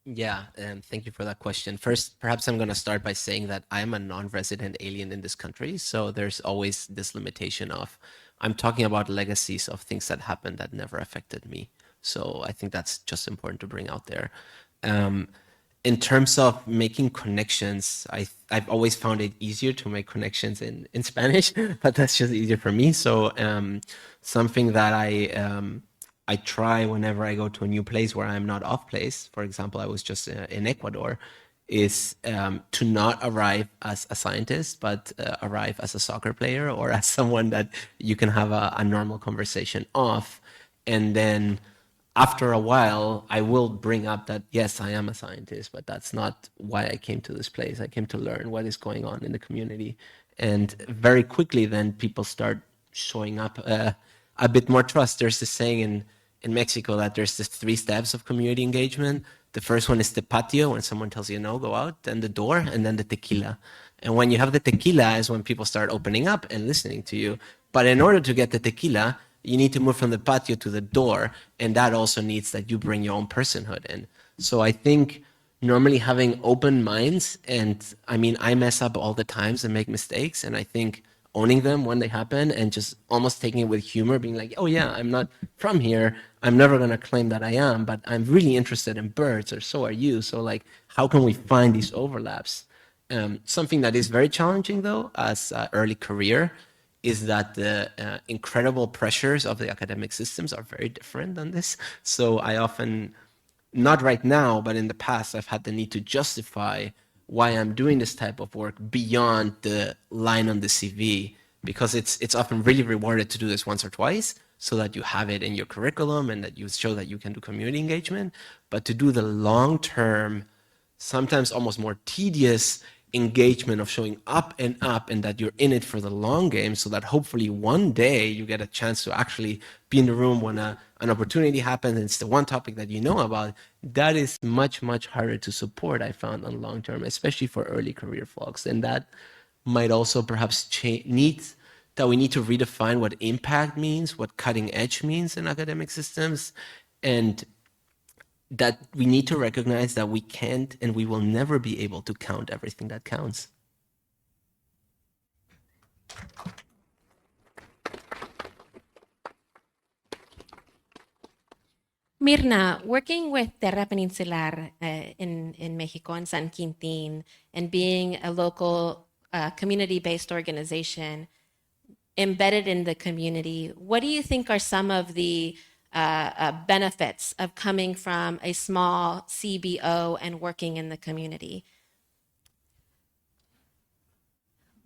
Yeah, thank you for that question. First, perhaps I'm going to start by saying that I'm a non-resident alien in this country, so there's always this limitation of, I'm talking about legacies of things that happened that never affected me. So I think that's just important to bring out there. In terms of making connections, I've always found it easier to make connections in Spanish, but that's just easier for me. So something that I try whenever I go to a new place where I'm not off place, for example, I was just in Ecuador, is to not arrive as a scientist, but arrive as a soccer player or as someone that you can have a normal conversation off. And then after a while, I will bring up that, yes, I am a scientist, but that's not why I came to this place. I came to learn what is going on in the community. And very quickly, then people start showing up a bit more trust. There's this saying in Mexico that there's this 3 steps of community engagement. The first one is the patio, when someone tells you no, go out, then the door, and then the tequila. And when you have the tequila is when people start opening up and listening to you. But in order to get the tequila, you need to move from the patio to the door, and that also needs that you bring your own personhood in. So I think normally having open minds, and I mean, I mess up all the times and make mistakes, and I think owning them when they happen and just almost taking it with humor, being like, oh yeah, I'm not from here, I'm never gonna claim that I am, but I'm really interested in birds, or so are you, so like, how can we find these overlaps? Something that is very challenging though, as early career, is that the incredible pressures of the academic systems are very different than this. So I often, not right now, but in the past, I've had the need to justify why I'm doing this type of work beyond the line on the CV, because it's often really rewarded to do this once or twice so that you have it in your curriculum and that you show that you can do community engagement. But to do the long-term, sometimes almost more tedious engagement of showing up and that you're in it for the long game, so that hopefully one day you get a chance to actually be in the room when an opportunity happens and it's the one topic that you know about, that is much, much harder to support, I found, on long term, especially for early career folks. And that might also perhaps we need to redefine what impact means, what cutting edge means in academic systems, and that we need to recognize that we can't and we will never be able to count everything that counts. Mirna, working with Terra Peninsular in Mexico, in San Quintin, and being a local community-based organization embedded in the community, what do you think are some of the benefits of coming from a small CBO and working in the community?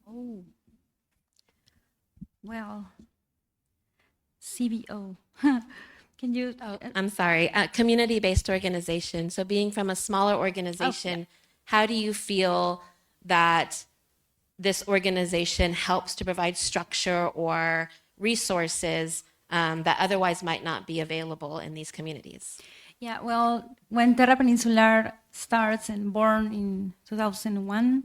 Oh, well, CBO. Can you? I'm sorry, community-based organization. So being from a smaller organization, how do you feel that this organization helps to provide structure or resources that otherwise might not be available in these communities? Yeah, well, when Terra Peninsular starts and born in 2001,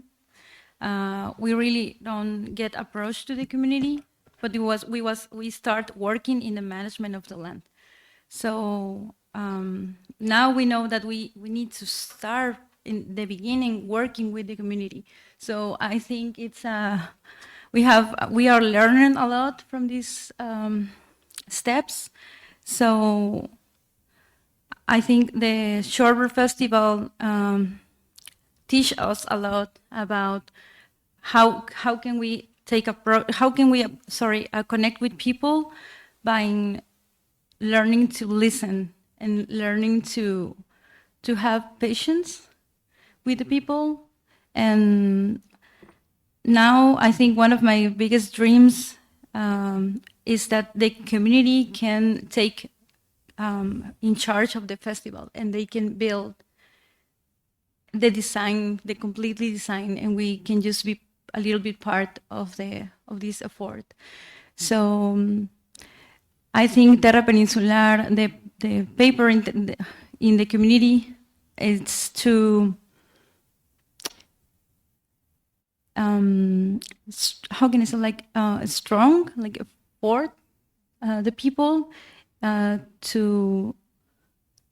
we really don't get approached to the community, but we start working in the management of the land. So now we know that we need to start in the beginning working with the community. So I think it's we are learning a lot from these steps. So I think the Shorebird Festival teach us a lot about how can we connect with people by learning to listen and learning to have patience with the people, and now I think one of my biggest dreams is that the community can take in charge of the festival, and they can build the design, the completely design, and we can just be a little bit part of this effort. So I think Terra Peninsular, the paper in the community, it's to how can I say, like strong, like afford the people to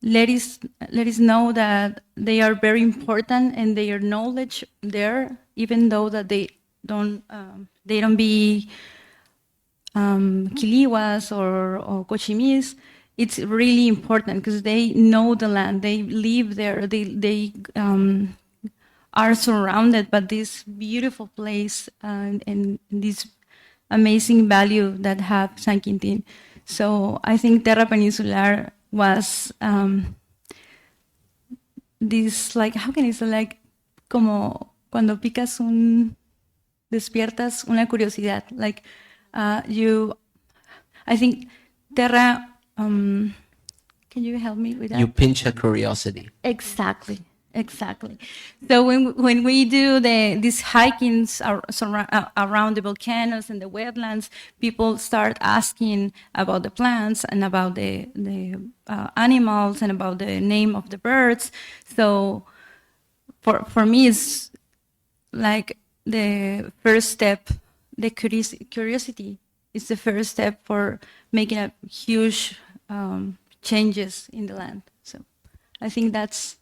let us know that they are very important and their knowledge there, even though that they don't be Quilihuas or Cochimis. It's really important because they know the land, they live there, they are surrounded by this beautiful place and this amazing value that have San Quintin. So I think Terra Peninsular was this, like, how can I say, like, como cuando picas despiertas una curiosidad, like I think Terra, can you help me with that? You pinch a curiosity. Exactly. So when we do these hikings around the volcanoes and the wetlands, people start asking about the plants and about the animals and about the name of the birds. So for me, it's like the first step. The curiosity is the first step for making a huge changes in the land. So I think that's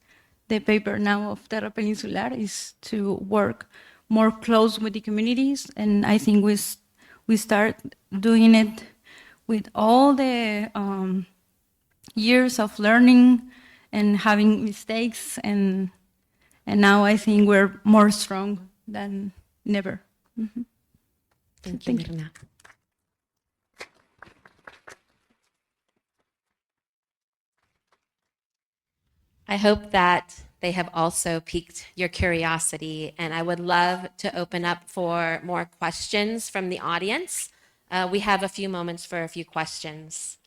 the paper now of Terra Peninsular, is to work more close with the communities, and I think we start doing it with all the years of learning and having mistakes, and now I think we're more strong than never. Mm-hmm. Thank you, Mirna. I hope that they have also piqued your curiosity, and I would love to open up for more questions from the audience. We have a few moments for a few questions.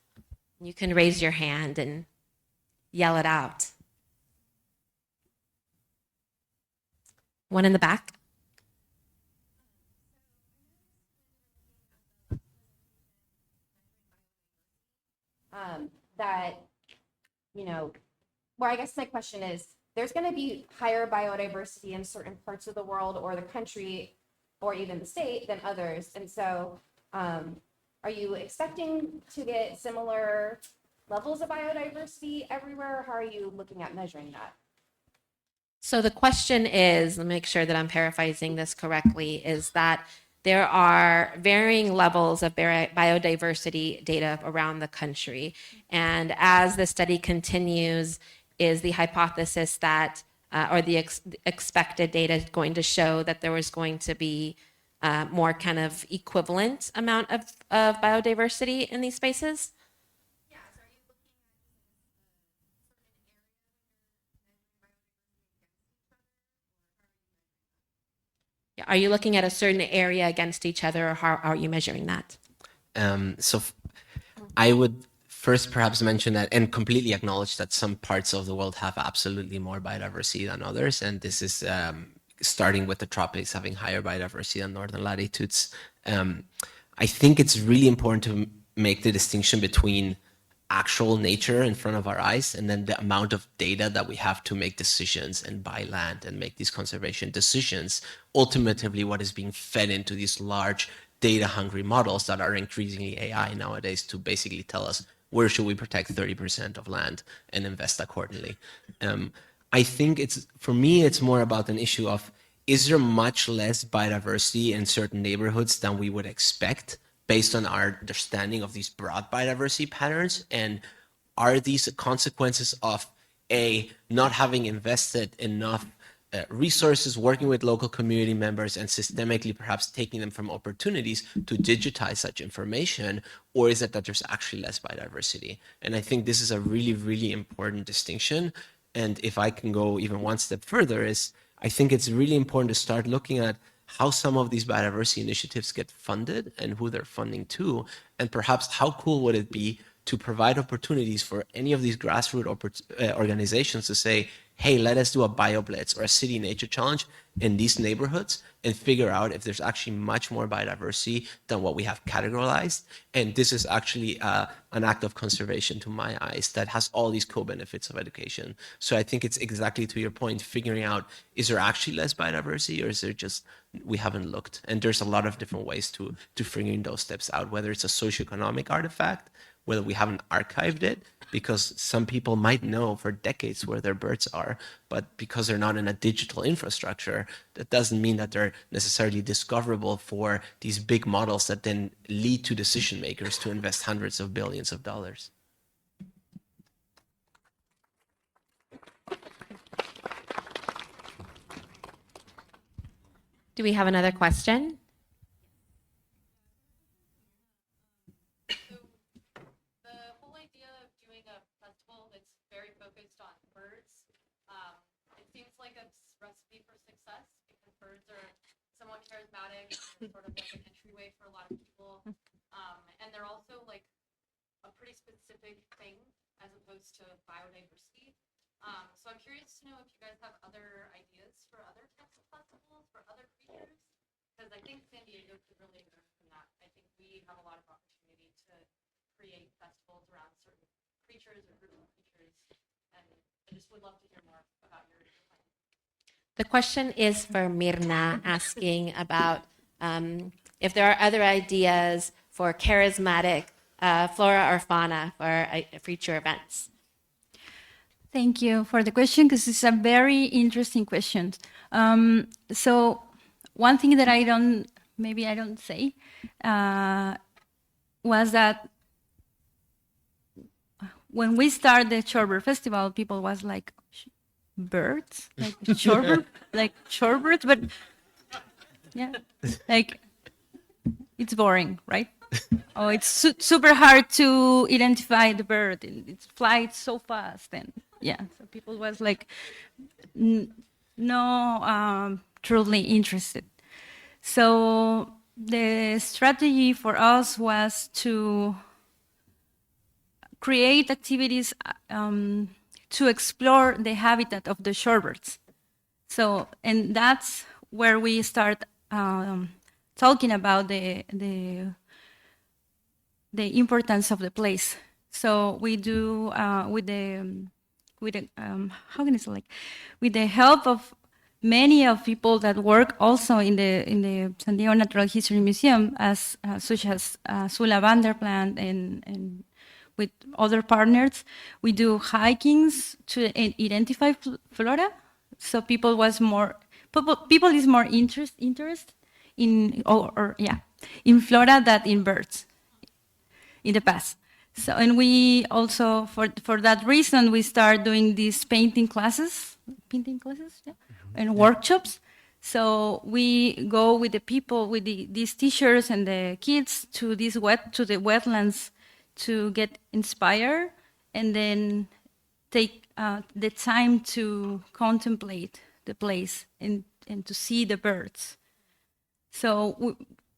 You can raise your hand and yell it out. One in the back. That, well, I guess my question is, there's going to be higher biodiversity in certain parts of the world or the country or even the state than others. And so are you expecting to get similar levels of biodiversity everywhere? How are you looking at measuring that? So the question is, let me make sure that I'm paraphrasing this correctly, is that there are varying levels of biodiversity data around the country. And as the study continues, is the hypothesis that, or the expected data is going to show that there was going to be more kind of equivalent amount of biodiversity in these spaces? Are you looking at a certain area against each other, or how are you measuring that? I would first perhaps mention that and completely acknowledge that some parts of the world have absolutely more biodiversity than others. And this is starting with the tropics having higher biodiversity than northern latitudes. I think it's really important to make the distinction between actual nature in front of our eyes and then the amount of data that we have to make decisions and buy land and make these conservation decisions. Ultimately, what is being fed into these large data-hungry models that are increasingly AI nowadays to basically tell us where should we protect 30% of land and invest accordingly. I think for me, it's more about an issue of, is there much less biodiversity in certain neighborhoods than we would expect based on our understanding of these broad biodiversity patterns? And are these consequences of not having invested enough resources, working with local community members and systemically perhaps taking them from opportunities to digitize such information, or is it that there's actually less biodiversity? And I think this is a really, really important distinction. And if I can go even one step further, I think it's really important to start looking at how some of these biodiversity initiatives get funded and who they're funding to, and perhaps how cool would it be to provide opportunities for any of these grassroots organizations to say, hey, let us do a BioBlitz or a city nature challenge in these neighborhoods and figure out if there's actually much more biodiversity than what we have categorized. And this is actually an act of conservation to my eyes that has all these co-benefits of education. So I think it's exactly to your point, figuring out, is there actually less biodiversity or is there just, we haven't looked? And there's a lot of different ways to figuring those steps out, whether it's a socioeconomic artifact, whether we haven't archived it, because some people might know for decades where their birds are, but because they're not in a digital infrastructure, that doesn't mean that they're necessarily discoverable for these big models that then lead to decision makers to invest hundreds of billions of dollars. Do we have another question? Charismatic, sort of like an entryway for a lot of people, and they're also like a pretty specific thing as opposed to biodiversity. So I'm curious to know if you guys have other ideas for other types of festivals for other creatures, because I think San Diego could really learn from that. I think we have a lot of opportunity to create festivals around certain creatures or groups of creatures, and I just would love to hear more about your plan. The question is for Mirna, asking about if there are other ideas for charismatic flora or fauna for future events. Thank you for the question, because it's a very interesting question. So one thing that I don't say was that when we started the Shorebird Festival, people was like, birds, like shorebirds, but yeah, like it's boring, right? Oh, it's super hard to identify the bird. It flies so fast, and yeah, so people was like no truly interested. So the strategy for us was to create activities to explore the habitat of the shorebirds. So, and that's where we start talking about the importance of the place. So we do with the how can I say, like, with the help of many of people that work also in the San Diego Natural History Museum, as such as Sula Vanderplant and with other partners, we do hikings to identify flora. So people is more interested in in flora than in birds in the past. So, and we also, for that reason, we start doing these painting classes, yeah, and workshops. So we go with the people, with these teachers and the kids to the wetlands to get inspired, and then take the time to contemplate the place and to see the birds. So it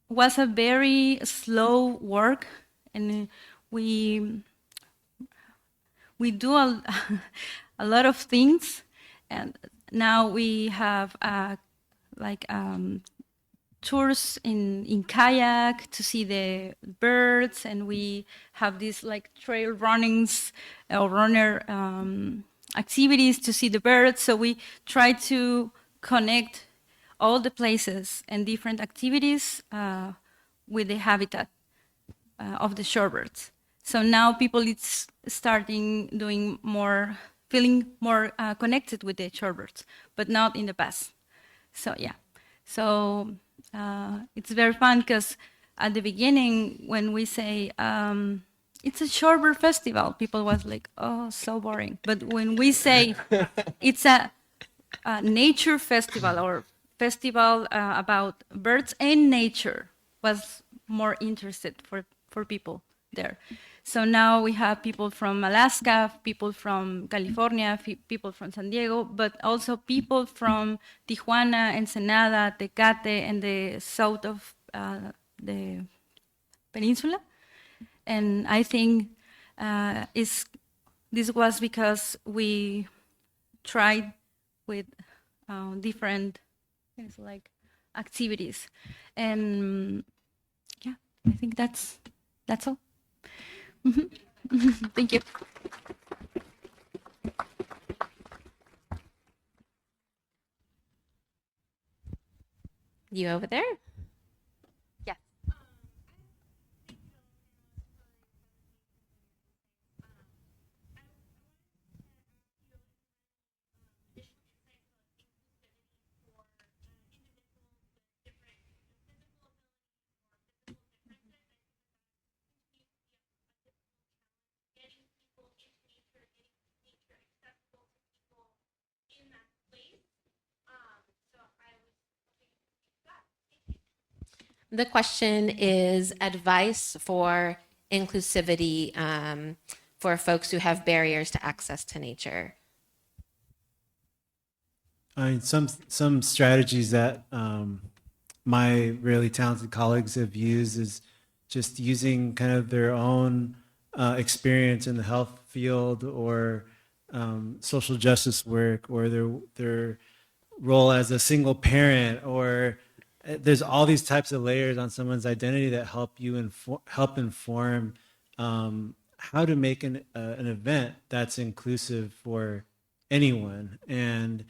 was a very slow work, and we do a lot of things, and now we have tours in kayak to see the birds, and we have these like trail runnings or runner activities to see the birds. So we try to connect all the places and different activities with the habitat of the shorebirds. So now people it's starting doing more, feeling more connected with the shorebirds, but not in the past. So yeah, so it's very fun, because at the beginning when we say it's a shorebird festival, people was like, oh, so boring. But when we say it's a nature festival or festival about birds and nature, was more interested for people there. So now we have people from Alaska, people from California, people from San Diego, but also people from Tijuana, Ensenada, Tecate, and the south of the peninsula. And I think this was because we tried with different like activities, and yeah, I think that's all. Thank you. You over there? Yes. The question is advice for inclusivity for folks who have barriers to access to nature. I mean, some strategies that my really talented colleagues have used is just using kind of their own experience in the health field or social justice work, or their role as a single parent, or there's all these types of layers on someone's identity that help you help inform how to make an event that's inclusive for anyone. And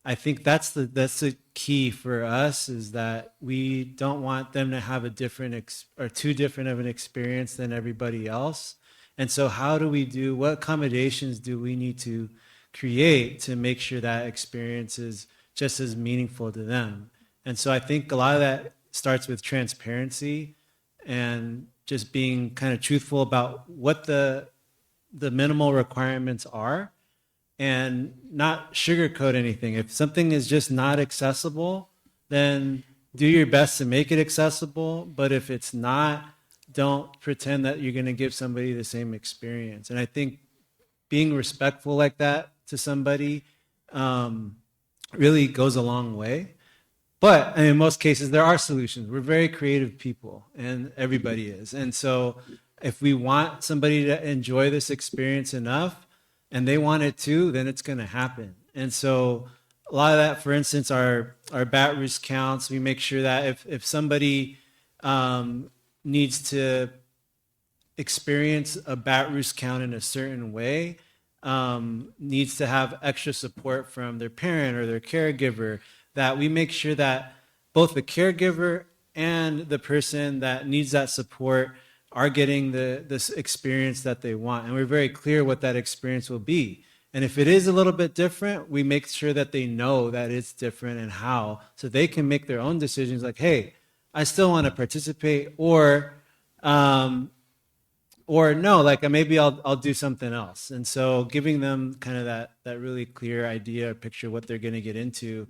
I think that's the key for us, is that we don't want them to have a different or too different of an experience than everybody else. And so how do we what accommodations do we need to create to make sure that experience is just as meaningful to them? And so I think a lot of that starts with transparency and just being kind of truthful about what the minimal requirements are, and not sugarcoat anything. If something is just not accessible, then do your best to make it accessible. But if it's not, don't pretend that you're going to give somebody the same experience. And I think being respectful like that to somebody really goes a long way. But in most cases, there are solutions. We're very creative people, and everybody is. And so if we want somebody to enjoy this experience enough, and they want it too, then it's going to happen. And so a lot of that, for instance, our bat roost counts, we make sure that if somebody needs to experience a bat roost count in a certain way, needs to have extra support from their parent or their caregiver, that we make sure that both the caregiver and the person that needs that support are getting this experience that they want. And we're very clear what that experience will be. And if it is a little bit different, we make sure that they know that it's different and how, so they can make their own decisions like, hey, I still want to participate, or no, like maybe I'll do something else. And so giving them kind of that really clear idea or picture what they're going to get into.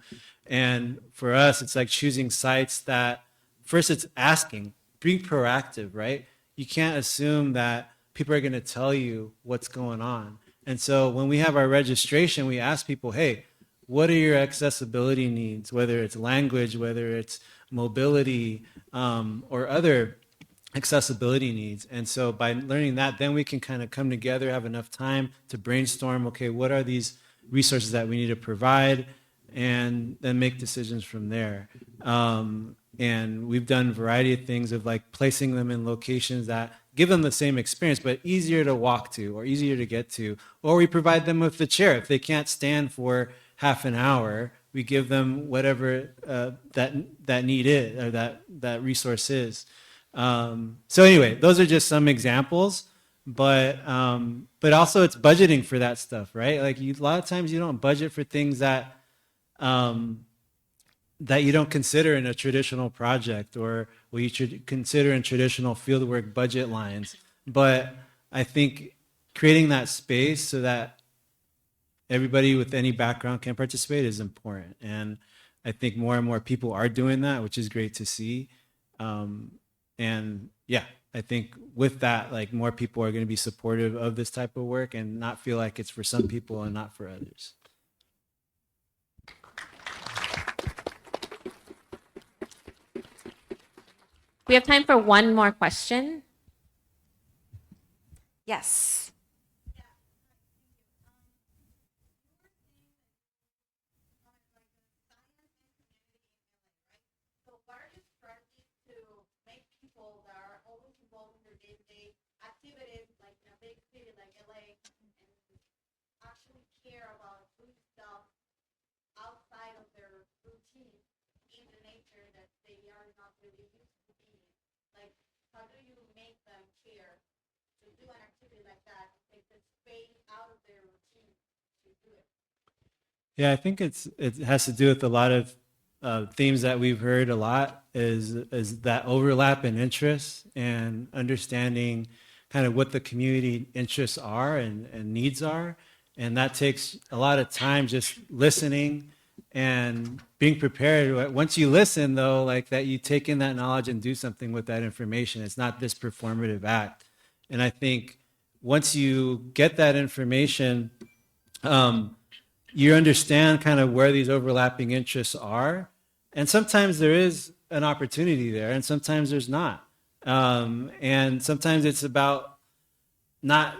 And for us, it's like choosing sites that, first it's asking, being proactive, right? You can't assume that people are going to tell you what's going on. And so when we have our registration, we ask people, hey, what are your accessibility needs, whether it's language, whether it's mobility, or other accessibility needs. And so by learning that, then we can kind of come together, have enough time to brainstorm, okay, what are these resources that we need to provide, and then make decisions from there. And we've done a variety of things of like placing them in locations that give them the same experience, but easier to walk to or easier to get to. Or we provide them with the chair. If they can't stand for half an hour, we give them whatever that need is, or that resource is. So anyway, those are just some examples, but also it's budgeting for that stuff, right? Like a lot of times you don't budget for things that you don't consider in a traditional project, or what you should consider in traditional fieldwork budget lines. But I think creating that space so that everybody with any background can participate is important. And I think more and more people are doing that, which is great to see. And yeah, I think with that, like more people are going to be supportive of this type of work and not feel like it's for some people and not for others. We have time for one more question. Yes. Activities like in a big city like LA and actually care about food stuff outside of their routine in the nature that they are not really used to being. Like, how do you make them care to do an activity like that, take the space out of their routine to do it? Yeah, I think it has to do with a lot of themes that we've heard a lot is that overlap in interests and understanding kind of what the community interests are and needs are. And that takes a lot of time just listening and being prepared. Once you listen, though, like that you take in that knowledge and do something with that information. It's not this performative act. And I think once you get that information, you understand kind of where these overlapping interests are. And sometimes there is an opportunity there, and sometimes there's not. And sometimes it's about not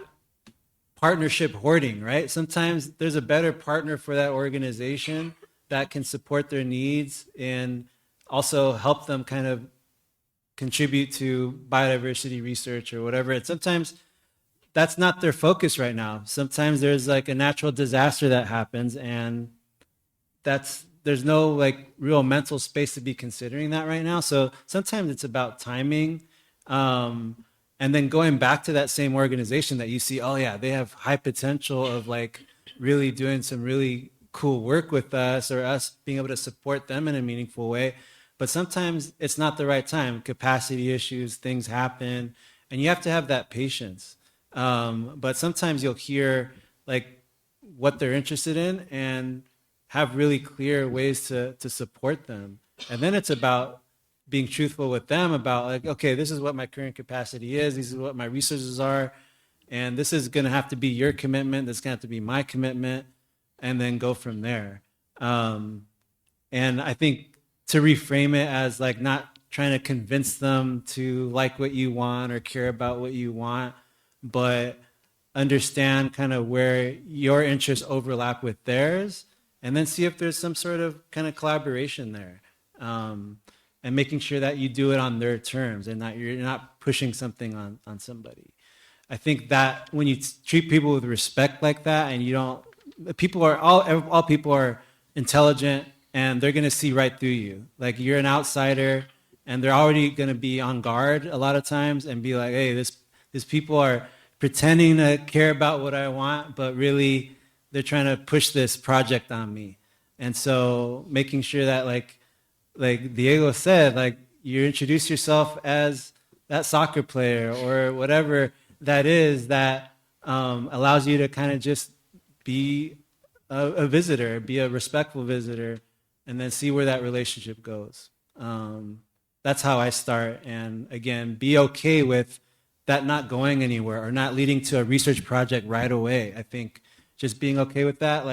partnership hoarding, right? Sometimes there's a better partner for that organization that can support their needs and also help them kind of contribute to biodiversity research or whatever. And sometimes that's not their focus right now. Sometimes there's like a natural disaster that happens, and there's no like real mental space to be considering that right now. So sometimes it's about timing, and then going back to that same organization that you see, oh yeah, they have high potential of like really doing some really cool work with us, or us being able to support them in a meaningful way. But sometimes it's not the right time. Capacity issues, things happen, and you have to have that patience. But sometimes you'll hear like what they're interested in and have really clear ways to support them. And then it's about being truthful with them about like, okay, this is what my current capacity is. These are what my resources are. And this is going to have to be your commitment. This is going to have to be my commitment, and then go from there. And I think to reframe it as like not trying to convince them to like what you want or care about what you want, but understand kind of where your interests overlap with theirs, and then see if there's some sort of kind of collaboration there, and making sure that you do it on their terms and that you're not pushing something on somebody. I think that when you treat people with respect like that, and you don't, all people are intelligent, and they're going to see right through you. Like you're an outsider, and they're already going to be on guard a lot of times and be like, hey, these people are pretending to care about what I want, but really they're trying to push this project on me. And so making sure that like Diego said, like you introduce yourself as that soccer player or whatever that is that allows you to kind of just be a visitor, be a respectful visitor, and then see where that relationship goes. That's how I start. And again, be okay with that not going anywhere or not leading to a research project right away. I think just being okay with that,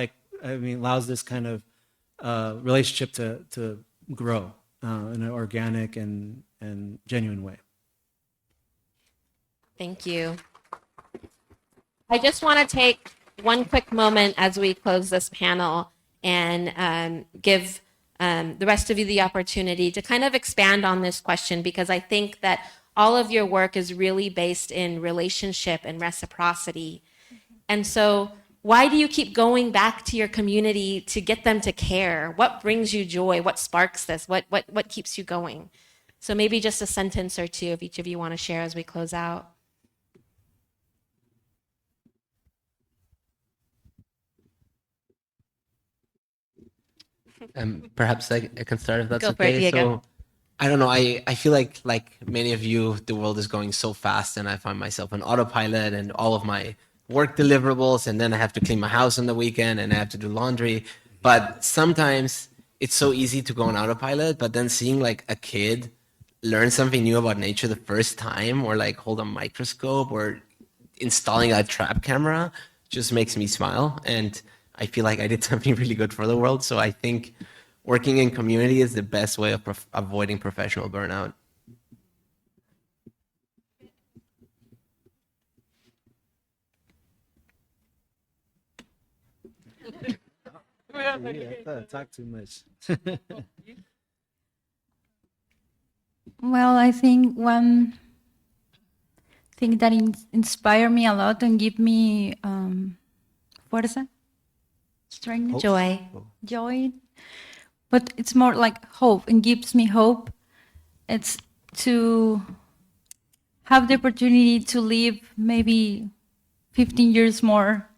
allows this kind of relationship to grow in an organic and genuine way. Thank you. I just want to take one quick moment as we close this panel and give the rest of you the opportunity to kind of expand on this question, because I think that all of your work is really based in relationship and reciprocity. And so why do you keep going back to your community to get them to care? What brings you joy? What sparks this? What keeps you going? So maybe just a sentence or two if each of you want to share as we close out. Perhaps I can start if that's Go for it, okay. Diego. So I don't know. I feel like many of you, the world is going so fast, and I find myself on autopilot and all of my work deliverables, and then I have to clean my house on the weekend and I have to do laundry. But sometimes it's so easy to go on autopilot, but then seeing like a kid learn something new about nature the first time, or like hold a microscope, or installing a trap camera just makes me smile. And I feel like I did something really good for the world. So I think working in community is the best way of avoiding professional burnout. I talk too much. Well, I think one thing that inspired me a lot and give me fuerza, strength, joy, but it's more like hope and gives me hope. It's to have the opportunity to live maybe 15 years more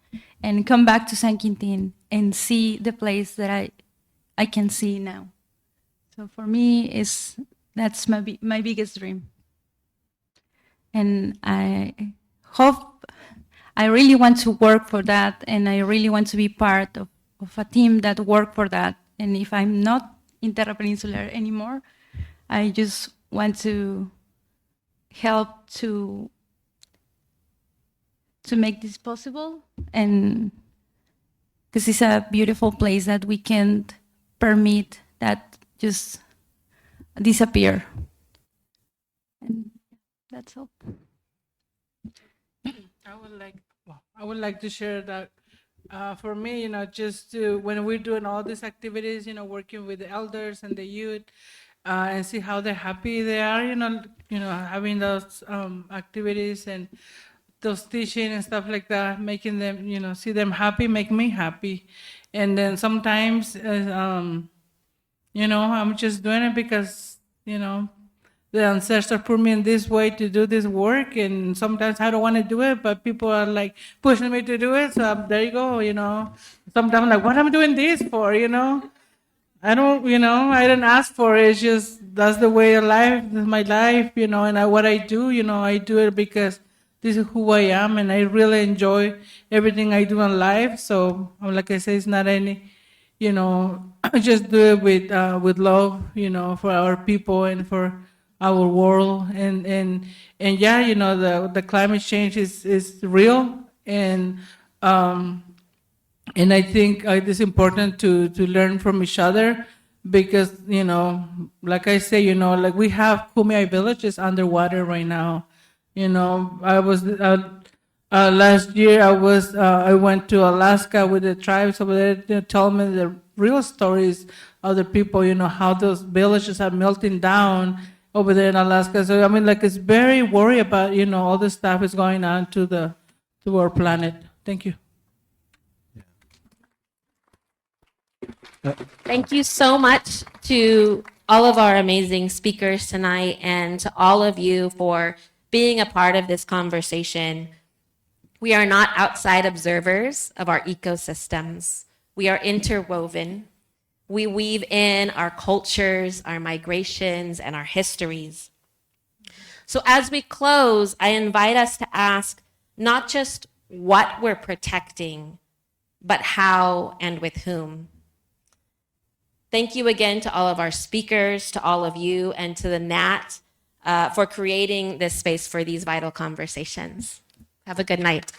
and come back to San Quintin and see the place that I can see now. So for me, that's my biggest dream. And I really want to work for that, and I really want to be part of a team that work for that. And if I'm not in Terra Peninsular anymore, I just want to help to make this possible, and because it's a beautiful place that we can't permit that just disappear. And that's all. I would like to share that for me, just when we're doing all these activities, working with the elders and the youth, and see how they're happy they are, having those activities and those teaching and stuff like that, making them, see them happy, make me happy. And then sometimes, I'm just doing it because, the ancestors put me in this way to do this work, and sometimes I don't want to do it, but people are like pushing me to do it, so there you go, Sometimes I'm like, what am I doing this for, I don't, I didn't ask for it, it's just, that's the way of life, this is my life, and what I do, I do it because this is who I am, and I really enjoy everything I do in life, so like I say, it's not any, I just do it with love, for our people and for our world, and yeah, the climate change is real, and I think it's important to learn from each other, because like I say, like we have Kumeyaay villages underwater right now. I was last year I went to Alaska with the tribes over there. They tell me the real stories of the people, how those villages are melting down over there in Alaska. So it's very worried about all the stuff is going on to our planet. Thank you. Thank you so much to all of our amazing speakers tonight, and to all of you for being a part of this conversation. We are not outside observers of our ecosystems. We are interwoven. We weave in our cultures, our migrations, and our histories. So as we close, I invite us to ask not just what we're protecting, but how and with whom. Thank you again to all of our speakers, to all of you, and to the NAT for creating this space for these vital conversations. Have a good night.